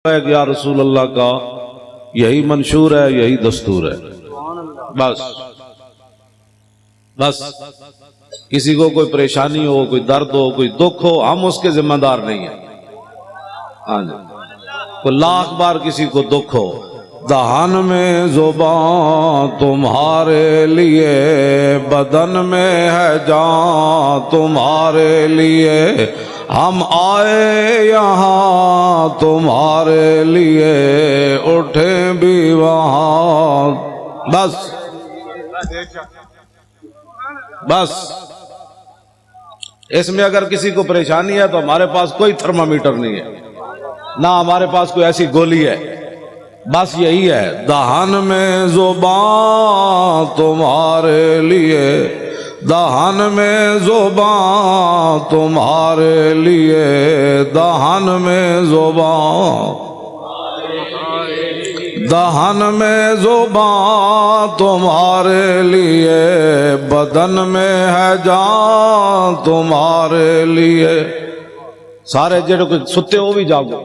ہے کہ یا رسول اللہ کا یہی منشور ہے، یہی دستور ہے. بس بس کسی کو کوئی پریشانی ہو، کوئی درد ہو، کوئی دکھ ہو، ہم اس کے ذمہ دار نہیں ہیں. ہاں جی، کوئی لاکھ بار کسی کو دکھ ہو، دہان میں زبان تمہارے لیے، بدن میں ہے جان تمہارے لیے، ہم آئے یہاں تمہارے لیے، اٹھیں بھی وہاں. بس بس اس میں اگر کسی کو پریشانی ہے تو ہمارے پاس کوئی تھرمامیٹر نہیں ہے، نہ ہمارے پاس کوئی ایسی گولی ہے. بس یہی ہے، دہان میں زبان تمہارے لیے، دہان میں زبان تمہارے لیے، دہان میں زبان، دہان میں زبان تمہارے لیے، بدن میں ہے جان تمہارے لیے. سارے جڑے کوئی ستے ہو بھی جاگو،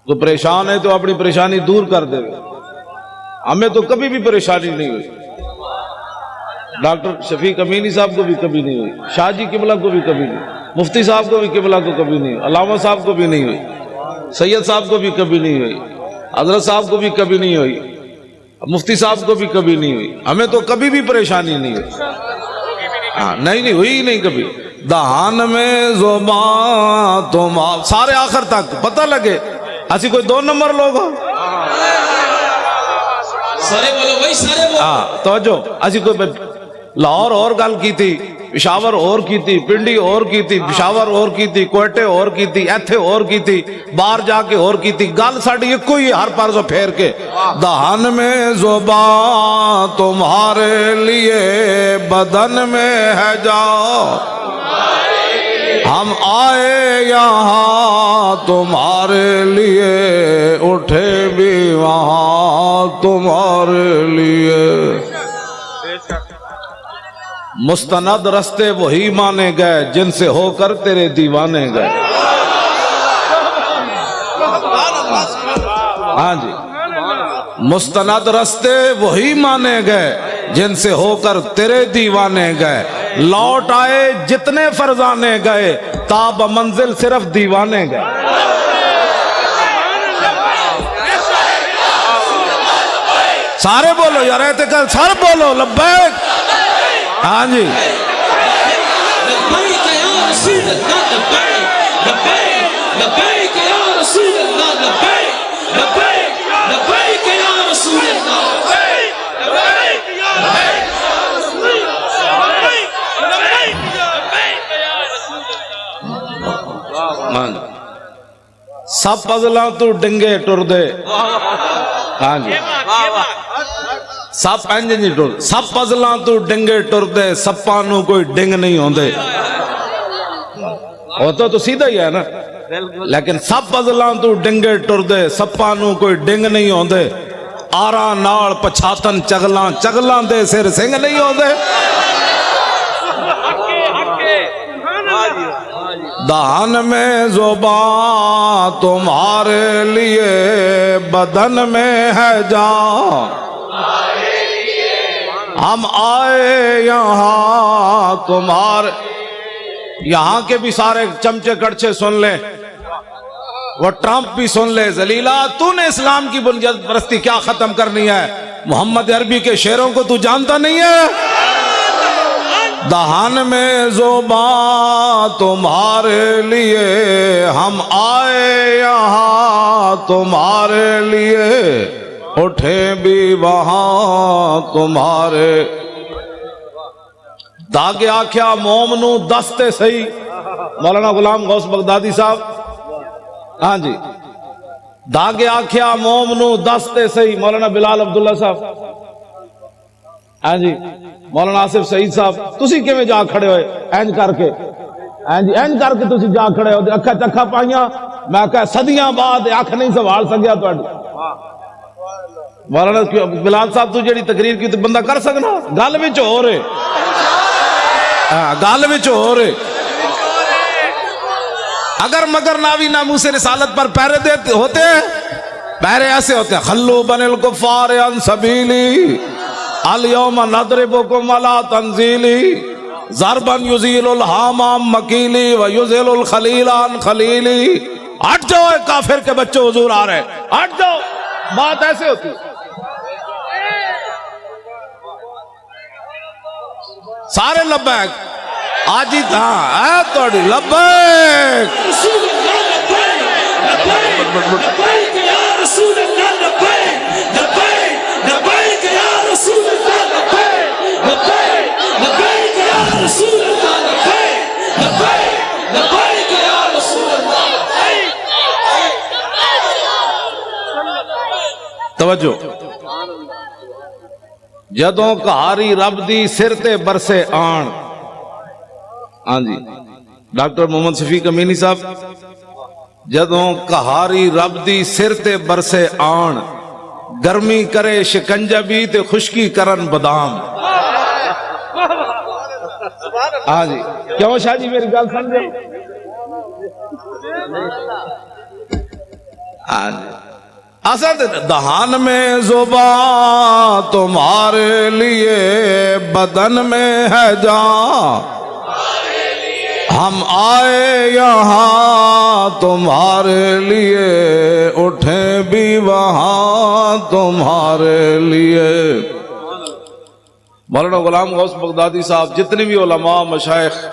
تو پریشان ہے تو اپنی پریشانی دور کر دے. ہمیں تو کبھی بھی پریشانی نہیں ہوئی، ڈاکٹر شفیق امینی صاحب کو بھی کبھی نہیں ہوئی، شاہ جی قبلہ کو بھی کبھی نہیں، مفتی صاحب کو بھی قبلہ کو کبھی نہیں ہوئی، علامہ صاحب کو بھی نہیں ہوئی، سید صاحب کو بھی کبھی نہیں ہوئی، حضرت صاحب کو بھی کبھی نہیں ہوئی، مفتی صاحب کو بھی کبھی نہیں ہوئی. ہمیں تو کبھی بھی پریشانی نہیں ہوئی. ہاں نہیں ہوئی ہی نہیں کبھی. دہان میں زبان تم سارے آخر تک پتہ لگے ایسی کوئی دو نمبر لوگ ہو. سارے بولو بھائی، سارے بولو. ہاں توجہ، ایسی کوئی لاہور اور گل کی تھی، پشاور اور کی تھی، پنڈی اور کی تھی، پشاور اور کی تھی، کوئٹے اور کی تھی، ایتھے اور کی تھی، باہر جا کے اور کی تھی. گل ساڑی ایک کوئی ہر پار سے پھیر کے، دہان میں زبان تمہارے لیے، بدن میں ہے جان ہم آئے یہاں تمہارے لیے، اٹھے بھی وہاں تمہارے لیے. مستند رستے وہی مانے گئے جن سے ہو کر تیرے دیوانے گئے. ہاں جی، مستند رستے وہی مانے گئے جن سے ہو کر تیرے دیوانے گئے. لوٹ آئے جتنے فرزانے گئے، تاب منزل صرف دیوانے گئے. سارے بولو یار، اعتقال سارے بولو لبیک. ہاں جی، لبیک یا رسول اللہ، لبیک لبیک لبیک یا رسول اللہ، لبیک لبیک لبیک یا رسول اللہ، لبیک لبیک لبیک یا رسول اللہ، لبیک لبیک یا رسول اللہ. سب پزلاں تو ڈنگے ٹر دے. ہاں جی، سب پینجے نہیں ٹر، سب پزلاں تو ڈنگے ٹر دے، سپانوں کوئی ڈنگ نہیں ہوندے. ہوتا تو سیدھا ہی ہے نا، لیکن سب پزلاں تو ڈنگے ٹر دے، سپانوں کوئی ڈنگ نہیں ہوندے. آراں نال پچھاتن چگلاں، چگلاں دے سر سنگ نہیں ہوندے. دہان میں زبان تمہارے لیے، بدن میں ہے جان ہم آئے یہاں تمہارے. یہاں کے بھی سارے چمچے کڑچے سن لیں، وہ ٹرمپ بھی سن لے. ذلیلہ، تو نے اسلام کی بنیاد پرستی کیا ختم کرنی ہے؟ محمد عربی کے شعروں کو تو جانتا نہیں ہے؟ دہان میں زبان تمہارے لیے، ہم آئے یہاں تمہارے لیے، اٹھے بھی وہاں تمہارے. داغے آکھیا مومنو دستے سہی، مولانا غلام غوث بغدادی صاحب. ہاں جی، داغے آکھیا مومنو دستے سہی، مولانا بلال عبداللہ صاحب. ہاں جی، مولانا آصف سعید صاحب. تسی کیویں جا کھڑے ہوئے اینج کر کے؟ ہاں جی، اینج کر کے تسی جا کھڑے ہو، اکھا چکھا پائیاں. میں کہا صدیاں بعد اکھ نہیں سنبھال سکیا تہاڈی. مولانا بلال صاحب تو جڑی تقریر کی تو بندہ کر سکنا، گل وچ ہو رہے. ہاں گل وچ ہو رہے. اگر مگر ناوی ناموس رسالت پر پہرے دیتے ہوتے ہیں، پہرے ایسے ہوتے ہیں، خلو بن الکفار عن سبیلی الیوم نضربکم علی تنزیلی ضربا یزیل الحام عن مکیلی ویزیل الخلیل عن خلیلی. ہٹ جاؤ اے کافر کے بچے، حضور آ رہے ہیں، ہٹ جاؤ. بات ایسے ہوتی ہے. سارے لبیک آج ہی تھا اے توڑی لبیک. رسول اللہ لبیک لبیک یا رسول اللہ لبیک لبیک لبیک یا رسول اللہ لبیک لبیک لبیک یا رسول اللہ لبیک لبیک لبیک یا رسول اللہ لبیک. توجہ. جدوں کہاری رب دی سر تے برسے آن. ہاں جی ڈاکٹر محمد شفیق امینی صاحب، جدوں کہاری رب دی سر تے برسے آن، گرمی کرے شکنجہ بھی تے خشکی کرن بادام. ہاں جی کیوں شاہ جی میری گل سمجھے؟ ہاں جی اسد دہان میں زبان تمہارے لیے بدن میں ہے جان، ہم آئے یہاں تمہارے لیے اٹھیں بھی وہاں تمہارے لیے. مولانا غلام غوث بغدادی صاحب، جتنے بھی علماء مشائخ،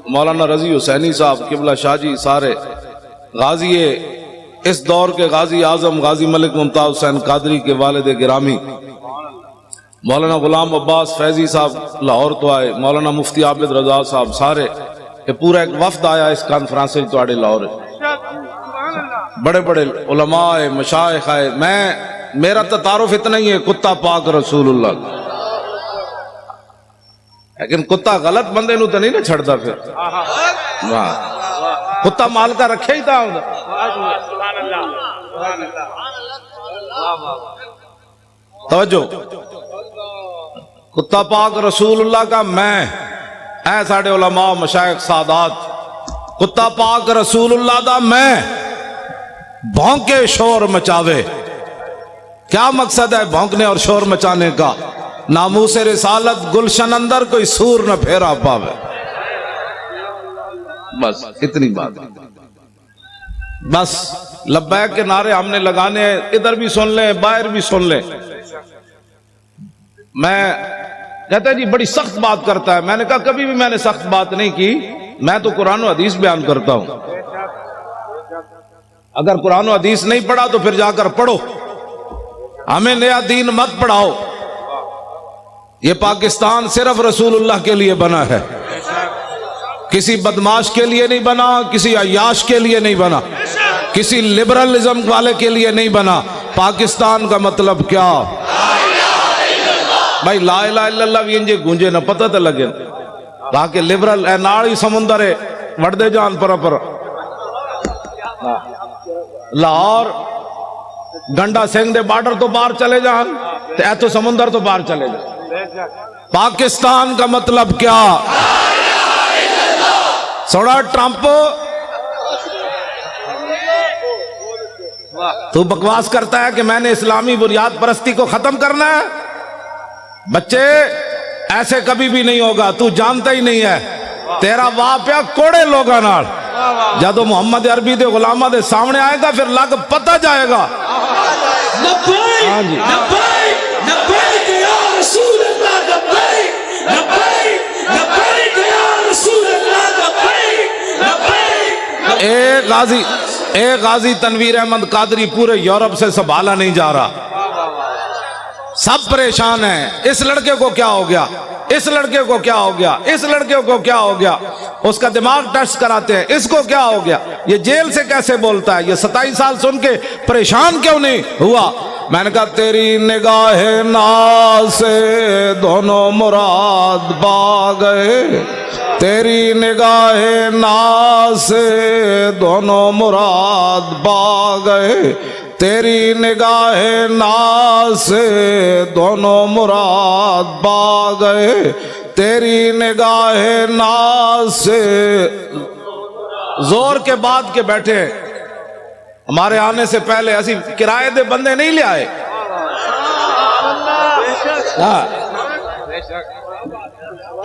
مولانا رضی حسینی صاحب قبلہ شاہ جی، سارے غازی اس دور کے غازی اعظم غازی ملک ممتاز حسین قادری کے والد گرامی مولانا غلام عباس فیضی صاحب لاہور تو آئے، مولانا مفتی عابد رضا صاحب، سارے کہ پورا ایک وفد آیا اس کانفرنس تو آڑے لاہور. بڑے بڑے علماء مشائخ آئے. میرا تعارف اتنا ہی ہے کتا پاک رسول اللہ، لیکن کتا غلط بندے نو تو نہیں نہ چھڑتا. پھر کتا مال کا رکھے ہی تھا. توجہ. کتا پاک رسول اللہ کا میں اے ساڑھے علماء مشائخ سادات، کتا پاک رسول اللہ دا میں بھونکے شور مچاوے. کیا مقصد ہے بھونکنے اور شور مچانے کا؟ ناموس رسالت گلشن اندر کوئی سور نہ پھیرا پاوے. بس اتنی بات. بس لبیک کے نعرے ہم نے لگانے ہیں، ادھر بھی سن لیں باہر بھی سن لیں. میں کہتا ہے جی بڑی سخت بات کرتا ہے. میں نے کہا کبھی بھی میں نے سخت بات نہیں کی، میں تو قرآن و حدیث بیان کرتا ہوں. اگر قرآن و حدیث نہیں پڑھا تو پھر جا کر پڑھو، ہمیں نیا دین مت پڑھاؤ. یہ پاکستان صرف رسول اللہ کے لیے بنا ہے، کسی بدماش کے لیے نہیں بنا، کسی عیاش کے لیے نہیں بنا، کسی لبرلزم والے کے لیے نہیں بنا. پاکستان کا مطلب کیا؟ بھائی لا الہ الا اللہ بھی انجے گونجے نہ پتہ تو لگے. کہا کہ لبرل اے ناڑی سمندر ہے وڑ دے جان پر لاہور گنڈا سنگھ دے بارڈر تو باہر چلے جان تے اے تو سمندر تو باہر چلے جان. پاکستان کا مطلب کیا؟ سوڑا ٹرمپ تو بکواس کرتا ہے کہ میں نے اسلامی بنیاد پرستی کو ختم کرنا ہے. بچے ایسے کبھی بھی نہیں ہوگا، تو جانتا ہی نہیں ہے. تیرا واپیا کوڑے لوگا نال جدو محمد عربی دے غلامہ دے سامنے آئے گا پھر لگ پتہ جائے گا. لبیک لبیک لبیک یا رسول اللہ لبیک لبیک لبیک یا رسول اللہ لبیک لبیک. ایک غازی تنویر احمد قادری پورے یورپ سے سنبھالا نہیں جا رہا، سب پریشان ہیں. اس لڑکے کو کیا ہو گیا، اس لڑکے کو کیا ہو گیا، اس لڑکے کو کیا ہو گیا. اس کا دماغ ٹیسٹ کراتے ہیں، اس کو کیا ہو گیا، یہ جیل سے کیسے بولتا ہے، یہ 27 سال سن کے پریشان کیوں نہیں ہوا. میں نے کہا تیری نگاہ ناز سے دونوں مراد پا گئے، تیری نگاہ ناز سے دونوں مراد پا گئے، تیری نگاہ ناز سے دونوں مراد پا گئے، تیری نگاہ ناز سے زور کے بعد کے بیٹھے ہیں. ہمارے آنے سے پہلے اسی کرائے دے بندے نہیں لے آئے.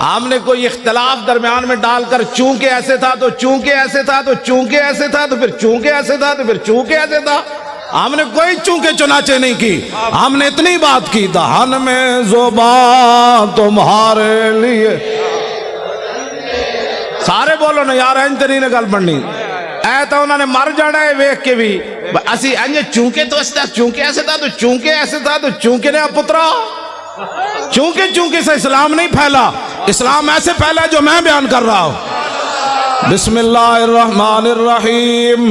ہم نے کوئی اختلاف درمیان میں ڈال کر چونکہ ایسے تھا تو چونکہ ایسے تھا تو چونکہ ایسے تھا تو پھر چونکہ ایسے تھا تو پھر چونکہ ایسے تھا. ہم نے کوئی چونکہ چنانچہ نہیں کی. ہم نے اتنی بات کی دہن میں زبان تمہارے لیے. سارے بولو نا یار انج نہیں گل بننی. اے تو انہوں نے مر جانا ہے ویکھ کے بھی. اسی انج چونکہ تو ایسے تھا چونکہ ایسے تھا تو چونکہ ایسے تھا تو چونکہ نے پترا. چونکہ سے اسلام نہیں پھیلا. اسلام ایسے پھیلا جو میں بیان کر رہا ہوں. بسم اللہ الرحمن الرحیم.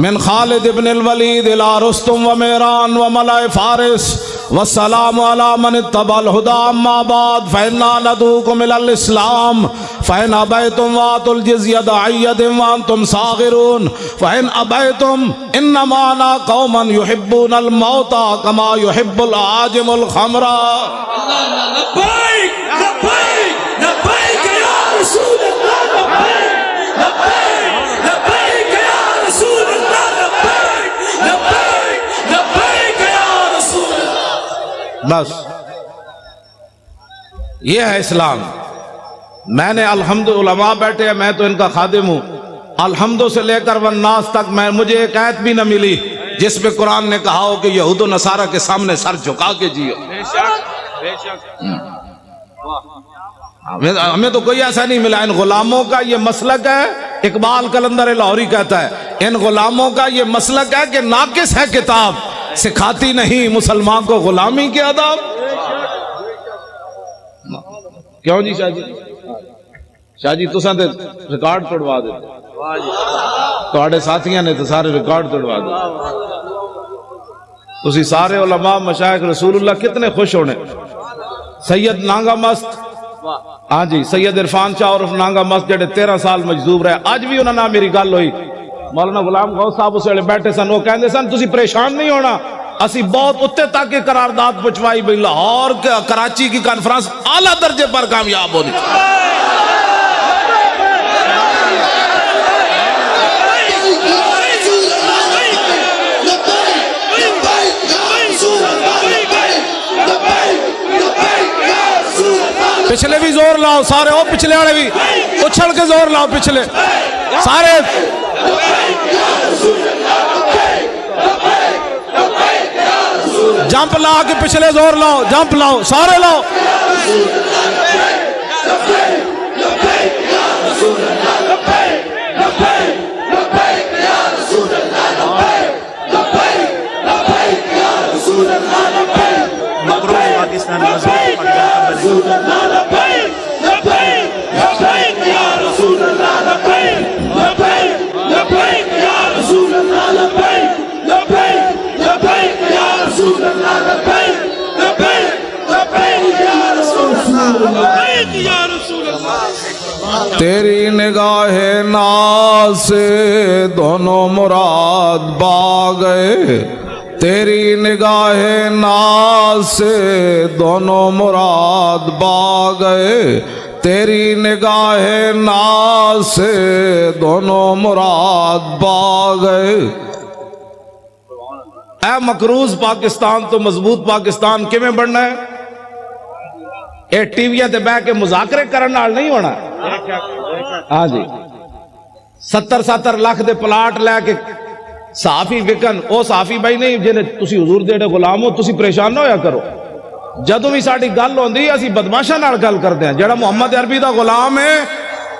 من خالد ابن الولید الى رستم و میران و ملائ فارس والسلام علی من اتبع الہدی. اما بعد فإنا ندعوکم الی الاسلام فإن ابیتم وآتوا الجزیۃ دعیۃ وانتم صاغرون فإن ابیتم انما انا قوما يحبون الموت كما يحب العاجم الخمر. لبیک لبیک لبیک یا رسول اللہ. لبیک لبیک لبیک یا رسول اللہ. لبیک لبیک لبیک یا رسول اللہ. بس یہ ہے اسلام. میں نے الحمد علماء بیٹھے ہیں, میں تو ان کا خادم ہوں. الحمد سے لے کر والناس تک مجھے ایک آیت بھی نہ ملی جس پہ قرآن نے کہا ہو کہ یہود و نصارہ کے سامنے سر جھکا کے جیو. ہمیں تو کوئی ایسا نہیں ملا. ان غلاموں کا یہ مسلک ہے, اقبال قلندر لاہوری کہتا ہے, ان غلاموں کا یہ مسلک ہے کہ ناقص ہے کتاب, سکھاتی نہیں مسلمان کو غلامی کے آداب. کیوں جی شاہ جی؟ شاہ جی تساں تے ریکارڈ توڑوا دے, تواڈے ساتھیاں نے تو سارے ریکارڈ توڑوا دے. تسی سارے علماء مشائخ رسول اللہ کتنے خوش ہونے. سید نانگا مست, ہاں جی, سید عرفان شاہ عرف نانگا مست جڑے 13 سال مجذوب رہے, اج بھی انہاں نال میری گل ہوئی. مولانا غلام غوث صاحب اس ویلے بیٹھے سن, وہ کہندے سن تسی پریشان نہیں ہونا, اسی بہت اتے تک کی قرارداد پہنچوائی بھئی لاہور کراچی کی کانفرنس اعلیٰ درجے پر کامیاب ہونی. پچھلے بھی زور لاؤ سارے, او پچھلے والے بھی اچھل کے زور لاؤ, پچھلے سارے جمپ لا کے پچھلے زور لاؤ, جمپ لاؤ سارے لاؤ. تیری نگاہ ناز سے دونوں مراد با گئے, تیری نگاہ ناز سے دونوں مراد با گئے, تیری نگاہ ناز سے دونوں مراد با گئے. اے مقروض پاکستان تو مضبوط پاکستان کیویں بننا ہے؟ اے ٹی ویاں تے بیٹھ کے مذاکرے کرن نال نہیں ہونا. ہاں جی, 70 لاکھ دے پلاٹ لے کے صحافی وکن, او صحافی بھائی نہیں جنہیں تسی حضور دے غلام ہو, تسی پریشان نہ ہویا کرو. جدوں بھی ساڈی گل ہوندی اسی بدماشاں نال گل کردے ہیں. جڑا محمد عربی دا غلام ہے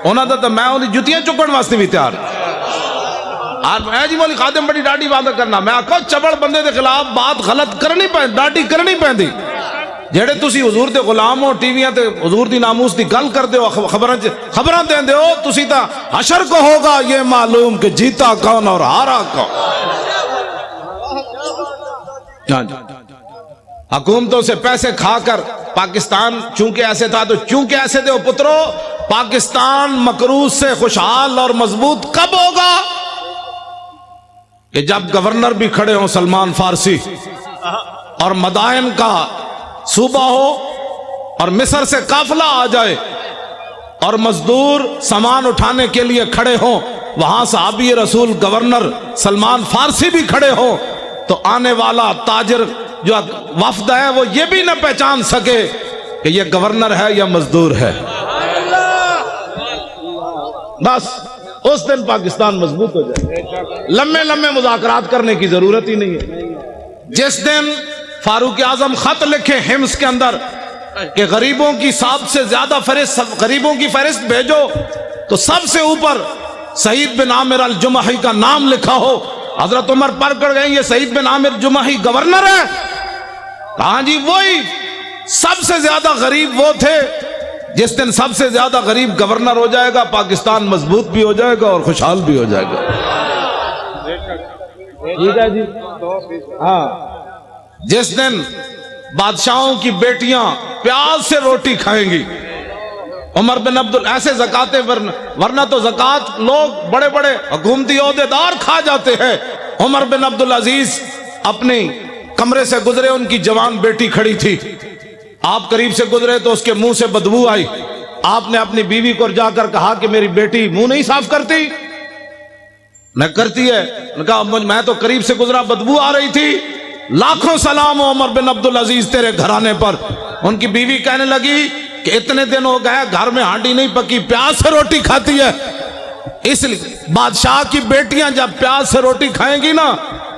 انہاں دا تے میں اودی جُتیاں چکن واسطے بھی تیار. میں جی مولی خادم بڑی ڈاڈی بات کرنا, میں آکھو چبڑ بندے دے خلاف بات غلط کرنی پہ ڈاڈی کرنی پیندی. جڑے تسی حضور دے غلام ہو, ٹی ویاں تے حضور دی ناموس دی گل کردے ہو, خبراں دیندے ہو, تسی تا حشر کو ہوگا یہ معلوم کہ جیتا کون اور ہارا کون. حکومتوں سے پیسے کھا کر پاکستان چونکہ ایسے تھا تو چونکہ ایسے دے پترو, پاکستان مقروض سے خوشحال اور مضبوط کب ہوگا؟ کہ جب گورنر بھی کھڑے ہوں سلمان فارسی, اور مدائن کا صوبہ ہو, اور مصر سے قافلہ آ جائے, اور مزدور سامان اٹھانے کے لیے کھڑے ہوں, وہاں صحابی رسول گورنر سلمان فارسی بھی کھڑے ہو تو آنے والا تاجر جو وفد ہے وہ یہ بھی نہ پہچان سکے کہ یہ گورنر ہے یا مزدور ہے. بس اس دن پاکستان مضبوط ہو جائے. لمبے لمبے مذاکرات کرنے کی ضرورت ہی نہیں ہے. جس دن فاروق اعظم خط لکھے حمص کے اندر کہ غریبوں کی سب سے زیادہ غریبوں کی فہرست بھیجو تو سب سے اوپر سعید بن عامر الجمحی کا نام لکھا ہو. حضرت عمر پر کر گئے یہ سعید بن عامر جمحی گورنر ہے. ہاں جی وہی سب سے زیادہ غریب وہ تھے. جس دن سب سے زیادہ غریب گورنر ہو جائے گا پاکستان مضبوط بھی ہو جائے گا اور خوشحال بھی ہو جائے گا. ٹھیک ہے جی. ہاں جس دن بادشاہوں کی بیٹیاں پیاز سے روٹی کھائیں گی عمر بن ایسے زکاتیں ورنہ تو زکات لوگ بڑے بڑے حکومتی عہدیدار کھا جاتے ہیں. عمر بن عبدالعزیز اپنے کمرے سے گزرے, ان کی جوان بیٹی کھڑی تھی. آپ قریب سے گزرے تو اس کے منہ سے بدبو آئی. آپ نے اپنی بیوی کو جا کر کہا کہ میری بیٹی منہ نہیں صاف کرتی. نہ کرتی ہے. نے کہا میں تو قریب سے گزرا بدبو آ رہی تھی. لاکھوں سلام ہو عمر بن عبدالعزیز تیرے گھرانے پر. ان کی بیوی کہنے لگی کہ اتنے دن ہو گئے گھر میں ہانڈی نہیں پکی, پیاز سے روٹی کھاتی ہے. اس لیے بادشاہ کی بیٹیاں جب پیاز سے روٹی کھائیں گی نا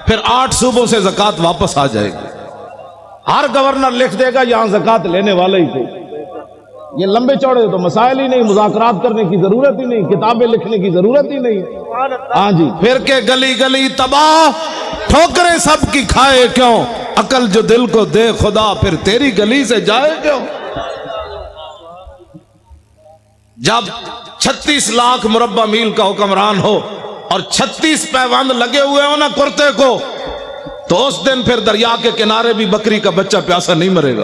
پھر 8 صوبوں سے زکات واپس آ جائے گی. ہر گورنر لکھ دے گا یہاں زکات لینے والے ہی تھے. یہ لمبے چوڑے تو مسائل ہی نہیں, مذاکرات کرنے کی ضرورت ہی نہیں, کتابیں لکھنے کی ضرورت ہی نہیں. ہاں جی پھر کے گلی گلی تباہ, ٹھوکریں سب کی کھائے کیوں, عقل جو دل کو دے خدا پھر تیری گلی سے جائے کیوں. جب 36 لاکھ مربع میل کا حکمران ہو اور 36 پیوند لگے ہوئے ہو نا کرتے کو, تو اس دن پھر دریا کے کنارے بھی بکری کا بچہ پیاسا نہیں مرے گا.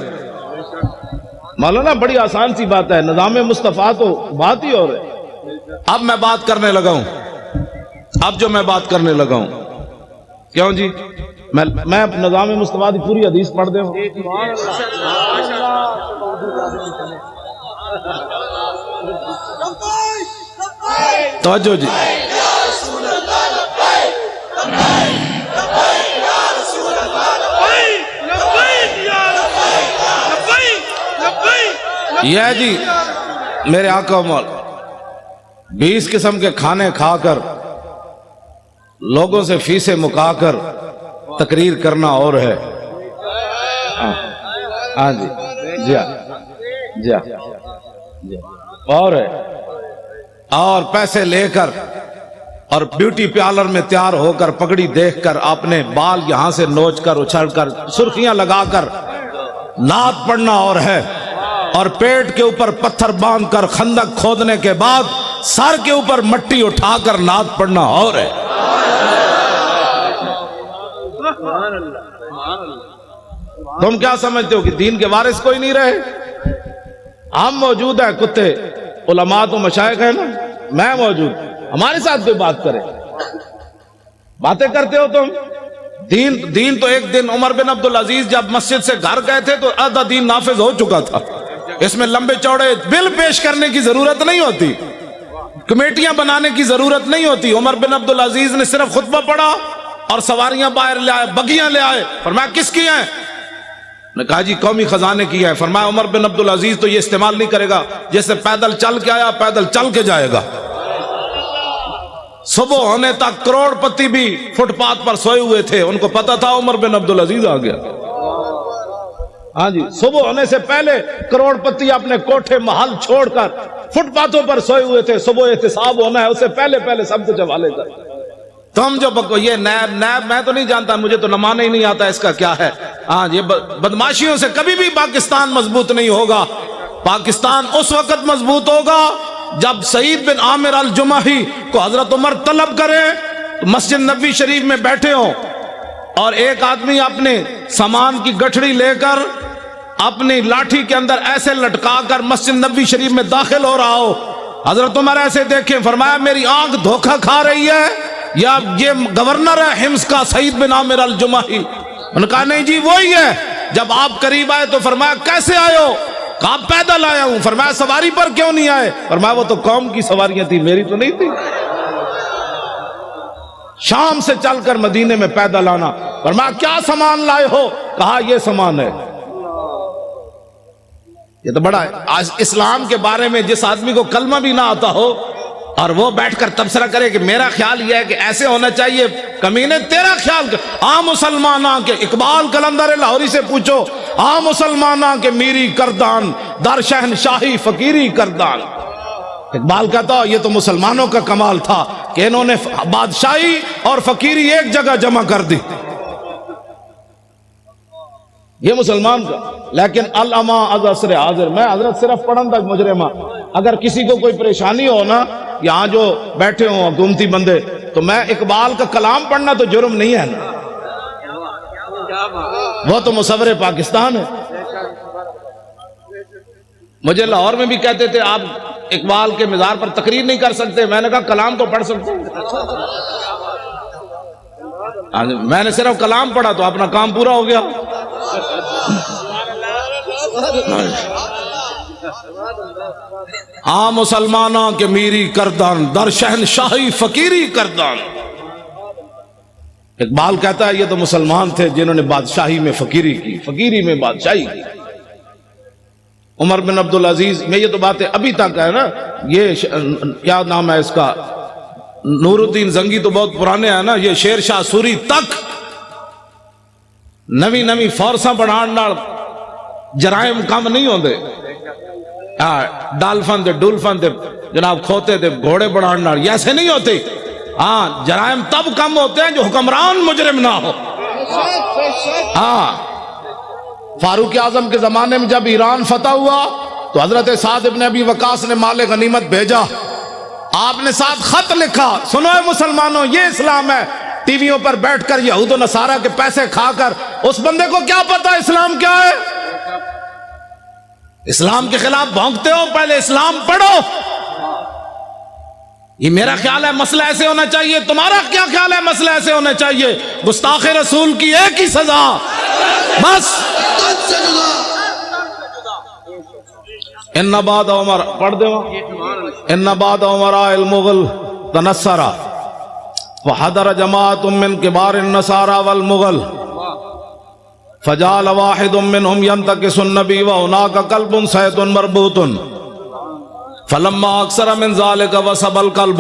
مولانا بڑی آسان سی بات ہے, نظام مصطفیٰ تو بات ہی اور ہے. اب میں بات کرنے لگا ہوں, اب جو میں بات کرنے لگا ہوں کیوں جی میں نظام مصطفیٰ کی پوری حدیث پڑھ دے ہوں. توجہ جی. یہ جی میرے آقا مولا 20 قسم کے کھانے کھا کر لوگوں سے فیسیں مکا کر تقریر کرنا اور ہے. ہاں جی جی جی اور ہے, اور پیسے لے کر اور بیوٹی پارلر میں تیار ہو کر پگڑی دیکھ کر اپنے بال یہاں سے نوچ کر اچھل کر سرخیاں لگا کر نعت پڑھنا اور ہے, اور پیٹ کے اوپر پتھر باندھ کر خندق کھودنے کے بعد سر کے اوپر مٹی اٹھا کر نعت پڑھنا اور ہے. تم کیا سمجھتے ہو کہ دین کے وارث کوئی نہیں رہے؟ ہم موجود ہیں, کتے علماء تو مشائخ ہیں نا, میں موجود, ہمارے ساتھ کوئی بات کرے. باتیں کرتے ہو تم. دین تو ایک دن عمر بن عبدالعزیز جب مسجد سے گھر گئے تھے تو آدھا دین نافذ ہو چکا تھا. اس میں لمبے چوڑے بل پیش کرنے کی ضرورت نہیں ہوتی, کمیٹیاں بنانے کی ضرورت نہیں ہوتی. عمر بن عبدالعزیز نے صرف خطبہ پڑھا اور سواریاں باہر لے آئے, بگیاں لے آئے. فرمایا کس کی ہیں؟ نے کہا جی قومی خزانے کی ہے. فرمایا عمر بن عبدالعزیز تو یہ استعمال نہیں کرے گا, جیسے پیدل چل کے آیا پیدل چل کے جائے گا. صبح ہونے تک کروڑ پتی بھی فٹ پاتھ پر سوئے ہوئے تھے, ان کو پتا تھا عمر بن عبدالعزیز آ گیا. ہاں جی صبح ہونے سے پہلے کروڑ پتی اپنے کوٹھے محل چھوڑ کر فٹ پاتھوں پر سوئے ہوئے تھے. صبح احتساب ہونا ہے, اس سے پہلے سب کچھ حوالے کر. تم جو یہ نیب میں تو نہیں جانتا, مجھے تو نمانا ہی نہیں آتا اس کا کیا ہے. ہاں یہ بدماشیوں سے کبھی بھی پاکستان مضبوط نہیں ہوگا. پاکستان اس وقت مضبوط ہوگا جب سعید بن عامر الجمحی کو حضرت عمر طلب کرے تو مسجد نبوی شریف میں بیٹھے ہوں اور ایک آدمی اپنے سامان کی گٹھڑی لے کر اپنی لاٹھی کے اندر ایسے لٹکا کر مسجد نبوی شریف میں داخل ہو رہا ہو. حضرت عمر ایسے دیکھیں, فرمایا میری آنکھ دھوکہ کھا رہی ہے یا یہ گورنر ہے حمص کا سعید بن عامر الجمحی؟ انہوں نے کہا نہیں جی وہی ہے. جب آپ قریب آئے تو فرمایا کیسے آئے ہو؟ کہا پیدل آیا ہوں. فرمایا سواری پر کیوں نہیں آئے؟ فرمایا وہ تو قوم کی سواریاں تھی, میری تو نہیں تھی. شام سے چل کر مدینے میں پیدل آنا. فرمایا کیا سامان لائے ہو؟ کہا یہ سامان ہے. یہ تو بڑا ہے. آج اسلام کے بارے میں جس آدمی کو کلمہ بھی نہ آتا ہو اور وہ بیٹھ کر تبصرہ کرے کہ میرا خیال یہ ہے کہ ایسے ہونا چاہیے، کمینے تیرا خیال مسلماناں کے اقبال قلندر لاہوری سے پوچھو، مسلماناں کے میری کردان در شہنشاہی فقیری کردان. اقبال کہتا یہ تو مسلمانوں کا کمال تھا کہ انہوں نے بادشاہی اور فقیری ایک جگہ جمع کر دی. یہ مسلمان کا. لیکن الاما از عصر حاضر، میں حضرت صرف پڑھن تک مجرمہ، اگر کسی کو کوئی پریشانی ہو نا، یہاں جو بیٹھے ہوں حکومتی بندے، تو میں اقبال کا کلام پڑھنا تو جرم نہیں ہے نا، وہ تو مصور پاکستان ہے. مجھے لاہور میں بھی کہتے تھے آپ اقبال کے مزار پر تقریر نہیں کر سکتے. میں نے کہا کلام تو پڑھ سکتے ہیں. میں نے صرف کلام پڑھا تو اپنا کام پورا ہو گیا. مسلمانوں کے میری کردان در شہنشاہی فقیری کردان. اقبال کہتا ہے یہ تو مسلمان تھے جنہوں نے بادشاہی میں فقیری کی، فقیری میں بادشاہی کی. عمر بن عبدالعزیز میں یہ تو باتیں ابھی تک ہے نا. یہ کیا نام ہے اس کا، نور الدین زنگی تو بہت پرانے ہیں نا. یہ شیر شاہ سوری تک نوی نوی فورساں بڑھان نال جرائم کم نہیں ہوندے. ڈالفن دے ڈولفن دے جناب کھوتے دے گھوڑے بڑھان نال یہ ایسے نہیں ہوتے. جرائم تب کم ہوتے ہیں جو حکمران مجرم نہ ہو. فاروق اعظم کے زمانے میں جب ایران فتح ہوا تو حضرت سعد ابن ابی وقاص نے مال غنیمت بھیجا. آپ نے ساتھ خط لکھا، سنو اے مسلمانوں یہ اسلام ہے. ٹی ویوں پر بیٹھ کر یہود و نصارہ کے پیسے کھا کر اس بندے کو کیا پتا اسلام کیا ہے؟ اسلام کے خلاف بھونکتے ہو، پہلے اسلام پڑھو. یہ میرا خیال ہے مسئلہ ایسے ہونا چاہیے. تمہارا کیا خیال ہے مسئلہ ایسے ہونا چاہیے؟ گستاخ رسول کی ایک ہی سزا بس. ان بعد عمر پڑھ دے ان بعد عمر المغل تنصرا وحضر جماعت من کبار النصارى والمغل فجعل واحد منهم ينتكس النبي وهناك قلب صيد مربوط فلما اكثر من ذلك وسب القلب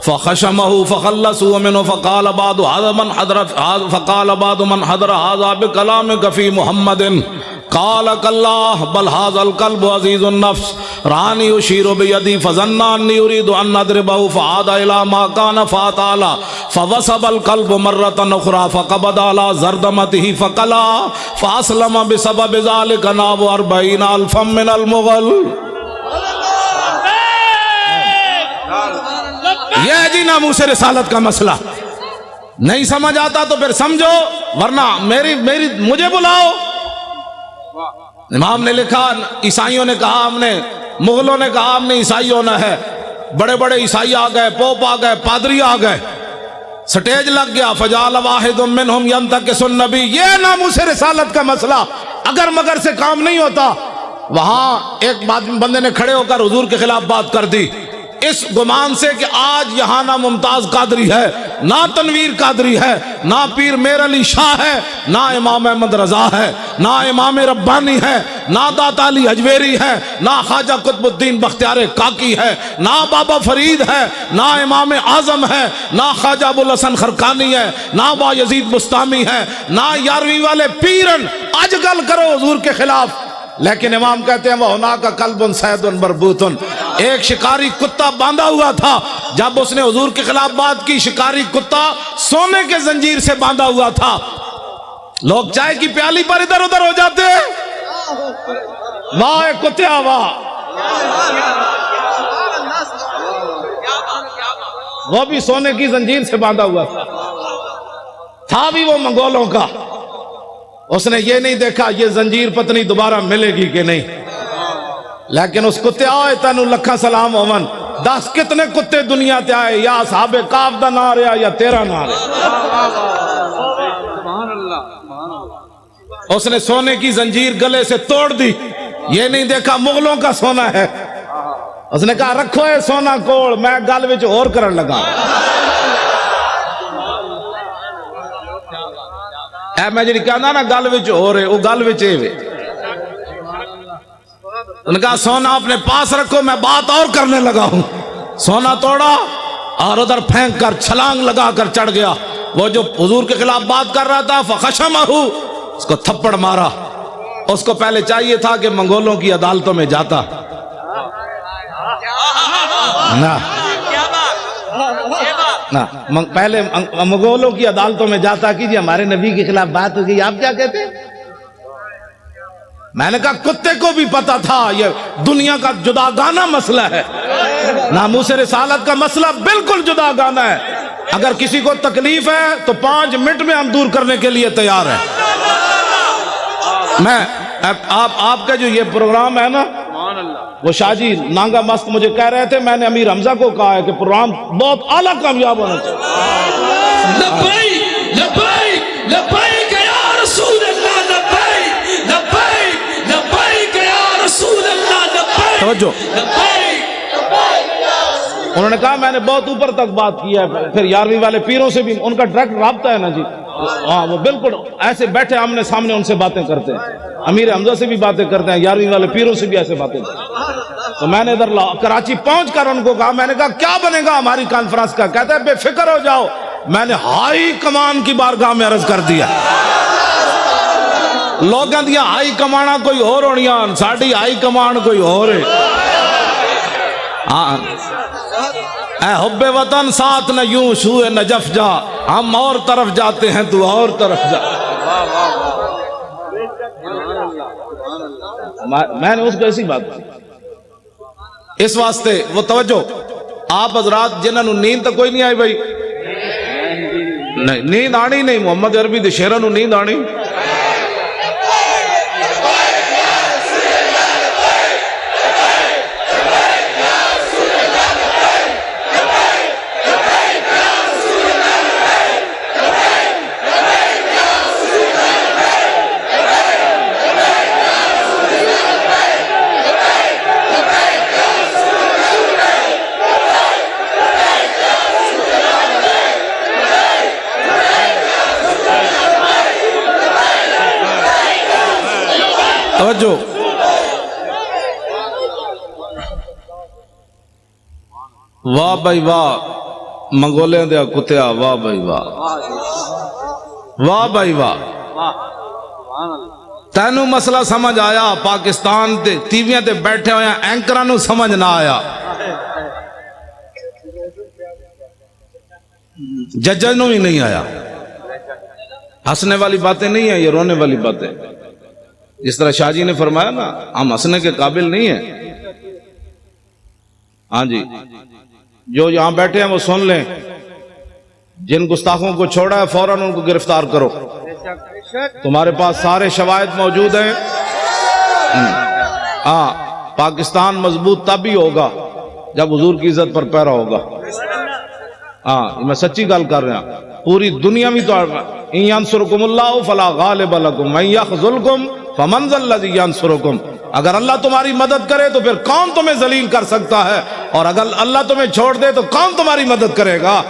فخشمه فخلصوا منه فقال بعض من حضر هذا بكلامك في محمد قال كالله بل هذا القلب عزيز النفس راني يشير بيدي فظن اني اريد ان اضربه فعاد الى ما كان فاتعالى فوسب القلب مرة اخرى فقبض على زردمته فقلا فاسلم بسبب ذلك ناب 40,000 من المغل. یہ جی ناموس رسالت کا مسئلہ. نہیں سمجھ آتا تو پھر سمجھو، ورنہ مجھے بلاؤ. امام نے لکھا عیسائیوں نے کہا ہم نے، مغلوں نے کہا ہم نے عیسائی ہونا ہے. بڑے بڑے عیسائی آ گئے، پوپ آ گئے، پادری آ گئے، سٹیج لگ گیا. فجعل واحد منهم ينتكس النبي. یہ ناموس رسالت کا مسئلہ اگر مگر سے کام نہیں ہوتا. وہاں ایک بندے نے کھڑے ہو کر حضور کے خلاف بات کر دی اس گمان سے کہ آج یہاں نہ ممتاز قادری ہے، نہ تنویر قادری ہے، نہ پیر میر علی شاہ ہے، نہ امام احمد رضا ہے، نہ امام ربانی ہے، نہ داتا علی حجویری ہے، نہ خواجہ قطب الدین بختیار کاکی ہے، نہ بابا فرید ہے، نہ امام اعظم ہے، نہ خواجہ ابوالحسن خرقانی ہے، نہ با یزید بستامی ہے، نہ یارویں والے پیرن. آج گل کرو حضور کے خلاف. لیکن امام کہتے ہیں وَهُنَاكَ قَلْبٌ صَيْدٌ مَرْبُوطٌ. ایک شکاری کتا باندھا ہوا تھا. جب اس نے حضور کے خلاف بات کی، شکاری کتا سونے کے زنجیر سے باندھا ہوا تھا. لوگ چائے کی پیالی پر ادھر ادھر ہو جاتے ہیں. واہ کتیا واہ. وہ بھی سونے کی زنجیر سے باندھا ہوا تھا بھی وہ منگولوں کا. اس نے یہ نہیں دیکھا یہ زنجیر پتنی دوبارہ ملے گی کہ نہیں. لیکن اس کتے آئے تینو لکھا سلام ہومن. 10 کتنے کتے دنیا تے آئے، یا اصحاب کاف دا نہ رہا یا تیرا نہ رہا. اس نے سونے کی زنجیر گلے سے توڑ دی. یہ نہیں دیکھا مغلوں کا سونا ہے. اس نے کہا رکھو اے سونا کوڑ، میں گل وچ اور کرن لگا. اے میں جڑی کہنا نا گل وچ ہو رہے وہ گل وچ اے وے انہوں نے کہا سونا اپنے پاس رکھو میں بات اور کرنے لگا ہوں سونا توڑا اور ادھر پھینک کر چھلانگ لگا کر چڑھ گیا وہ جو حضور کے خلاف بات کر رہا تھا فخشمہ اس کو تھپڑ مارا اس کو پہلے چاہیے تھا کہ منگولوں کی عدالتوں میں جاتا پہلے منگولوں کی عدالتوں میں جاتا کہ جی ہمارے نبی کے خلاف بات ہو گئی آپ کیا کہتے ہیں میں نے کہا کتے کو بھی پتا تھا یہ دنیا کا جداگانہ مسئلہ ہے ناموس رسالت کا مسئلہ بالکل جداگانہ ہے اگر کسی کو تکلیف ہے تو 5 منٹ میں ہم دور کرنے کے لیے تیار ہیں میں آپ کا جو یہ پروگرام ہے نا وہ شاہ جی نانگا مست مجھے کہہ رہے تھے میں نے امیر حمزہ کو کہا ہے کہ پروگرام بہت اعلیٰ کامیاب ہونا چاہیے لبیک لبیک لبیک یا رسول اللہ لبیک لبیک لبیک یا رسول اللہ لبیک توجہ انہوں نے کہا میں نے بہت اوپر تک بات کی ہے پھر 11ویں والے پیروں سے بھی ان کا ڈائریکٹ رابطہ ہے نا جی ہاں وہ بالکل ایسے بیٹھے آمنے سامنے ان سے باتیں کرتے ہیں امیر حمزہ سے بھی باتیں کرتے ہیں 11ویں والے پیروں سے بھی ایسے باتیں کرتے ہیں تو میں نے ادھر کراچی پہنچ کر ان کو کہا میں نے کہا کیا بنے گا ہماری کانفرنس کا کہتے ہیں بے فکر ہو جاؤ میں نے ہائی کمان کی بارگاہ میں عرض کر دیا لوگاں دیا ہائی کمانا کوئی اور ہونیاں ساڑی ہائی کمان کوئی اور ہے اے حب وطن ساتھ نہ یوں شوئے نجف جا ہم اور طرف جاتے ہیں تو اور طرف جا میں نے اس کو ایسی بات کی اس واسطے وہ توجہ آپ حضرات جنہوں نیند تو کوئی نہیں آئی بھائی نیند آنی نہیں محمد عربی دے شیرہ نو نیند آنی توجہ واہ بھائی واہ منگولے دیا کتیا واہ بھائی واہ واہ بھائی واہ تینو مسئلہ سمجھ آیا پاکستان تے ٹیویاں تے بیٹھے ہویا اینکرانو سمجھ نہ آیا ججنوں ہی نہیں آیا ہنسنے والی باتیں نہیں ہیں یہ رونے والی باتیں جس طرح شاہ جی نے فرمایا نا ہم ہنسنے کے قابل نہیں ہیں ہاں جی جو یہاں بیٹھے ہیں وہ سن لیں جن گستاخوں کو چھوڑا ہے فوراً ان کو گرفتار کرو تمہارے پاس سارے شواہد موجود ہیں ہاں پاکستان مضبوط تب ہی ہوگا جب حضور کی عزت پر پیرا ہوگا ہاں میں سچی گل کر رہا ہوں پوری دنیا میں تو ان ینصرکم اللہ فلا غالب لکم وان یخذلکم فمن ذا الذی ینصرکم اگر اللہ تمہاری مدد کرے تو پھر کون تمہیں ذلیل کر سکتا ہے اور اگر اللہ تمہیں چھوڑ دے تو کون تمہاری مدد کرے گا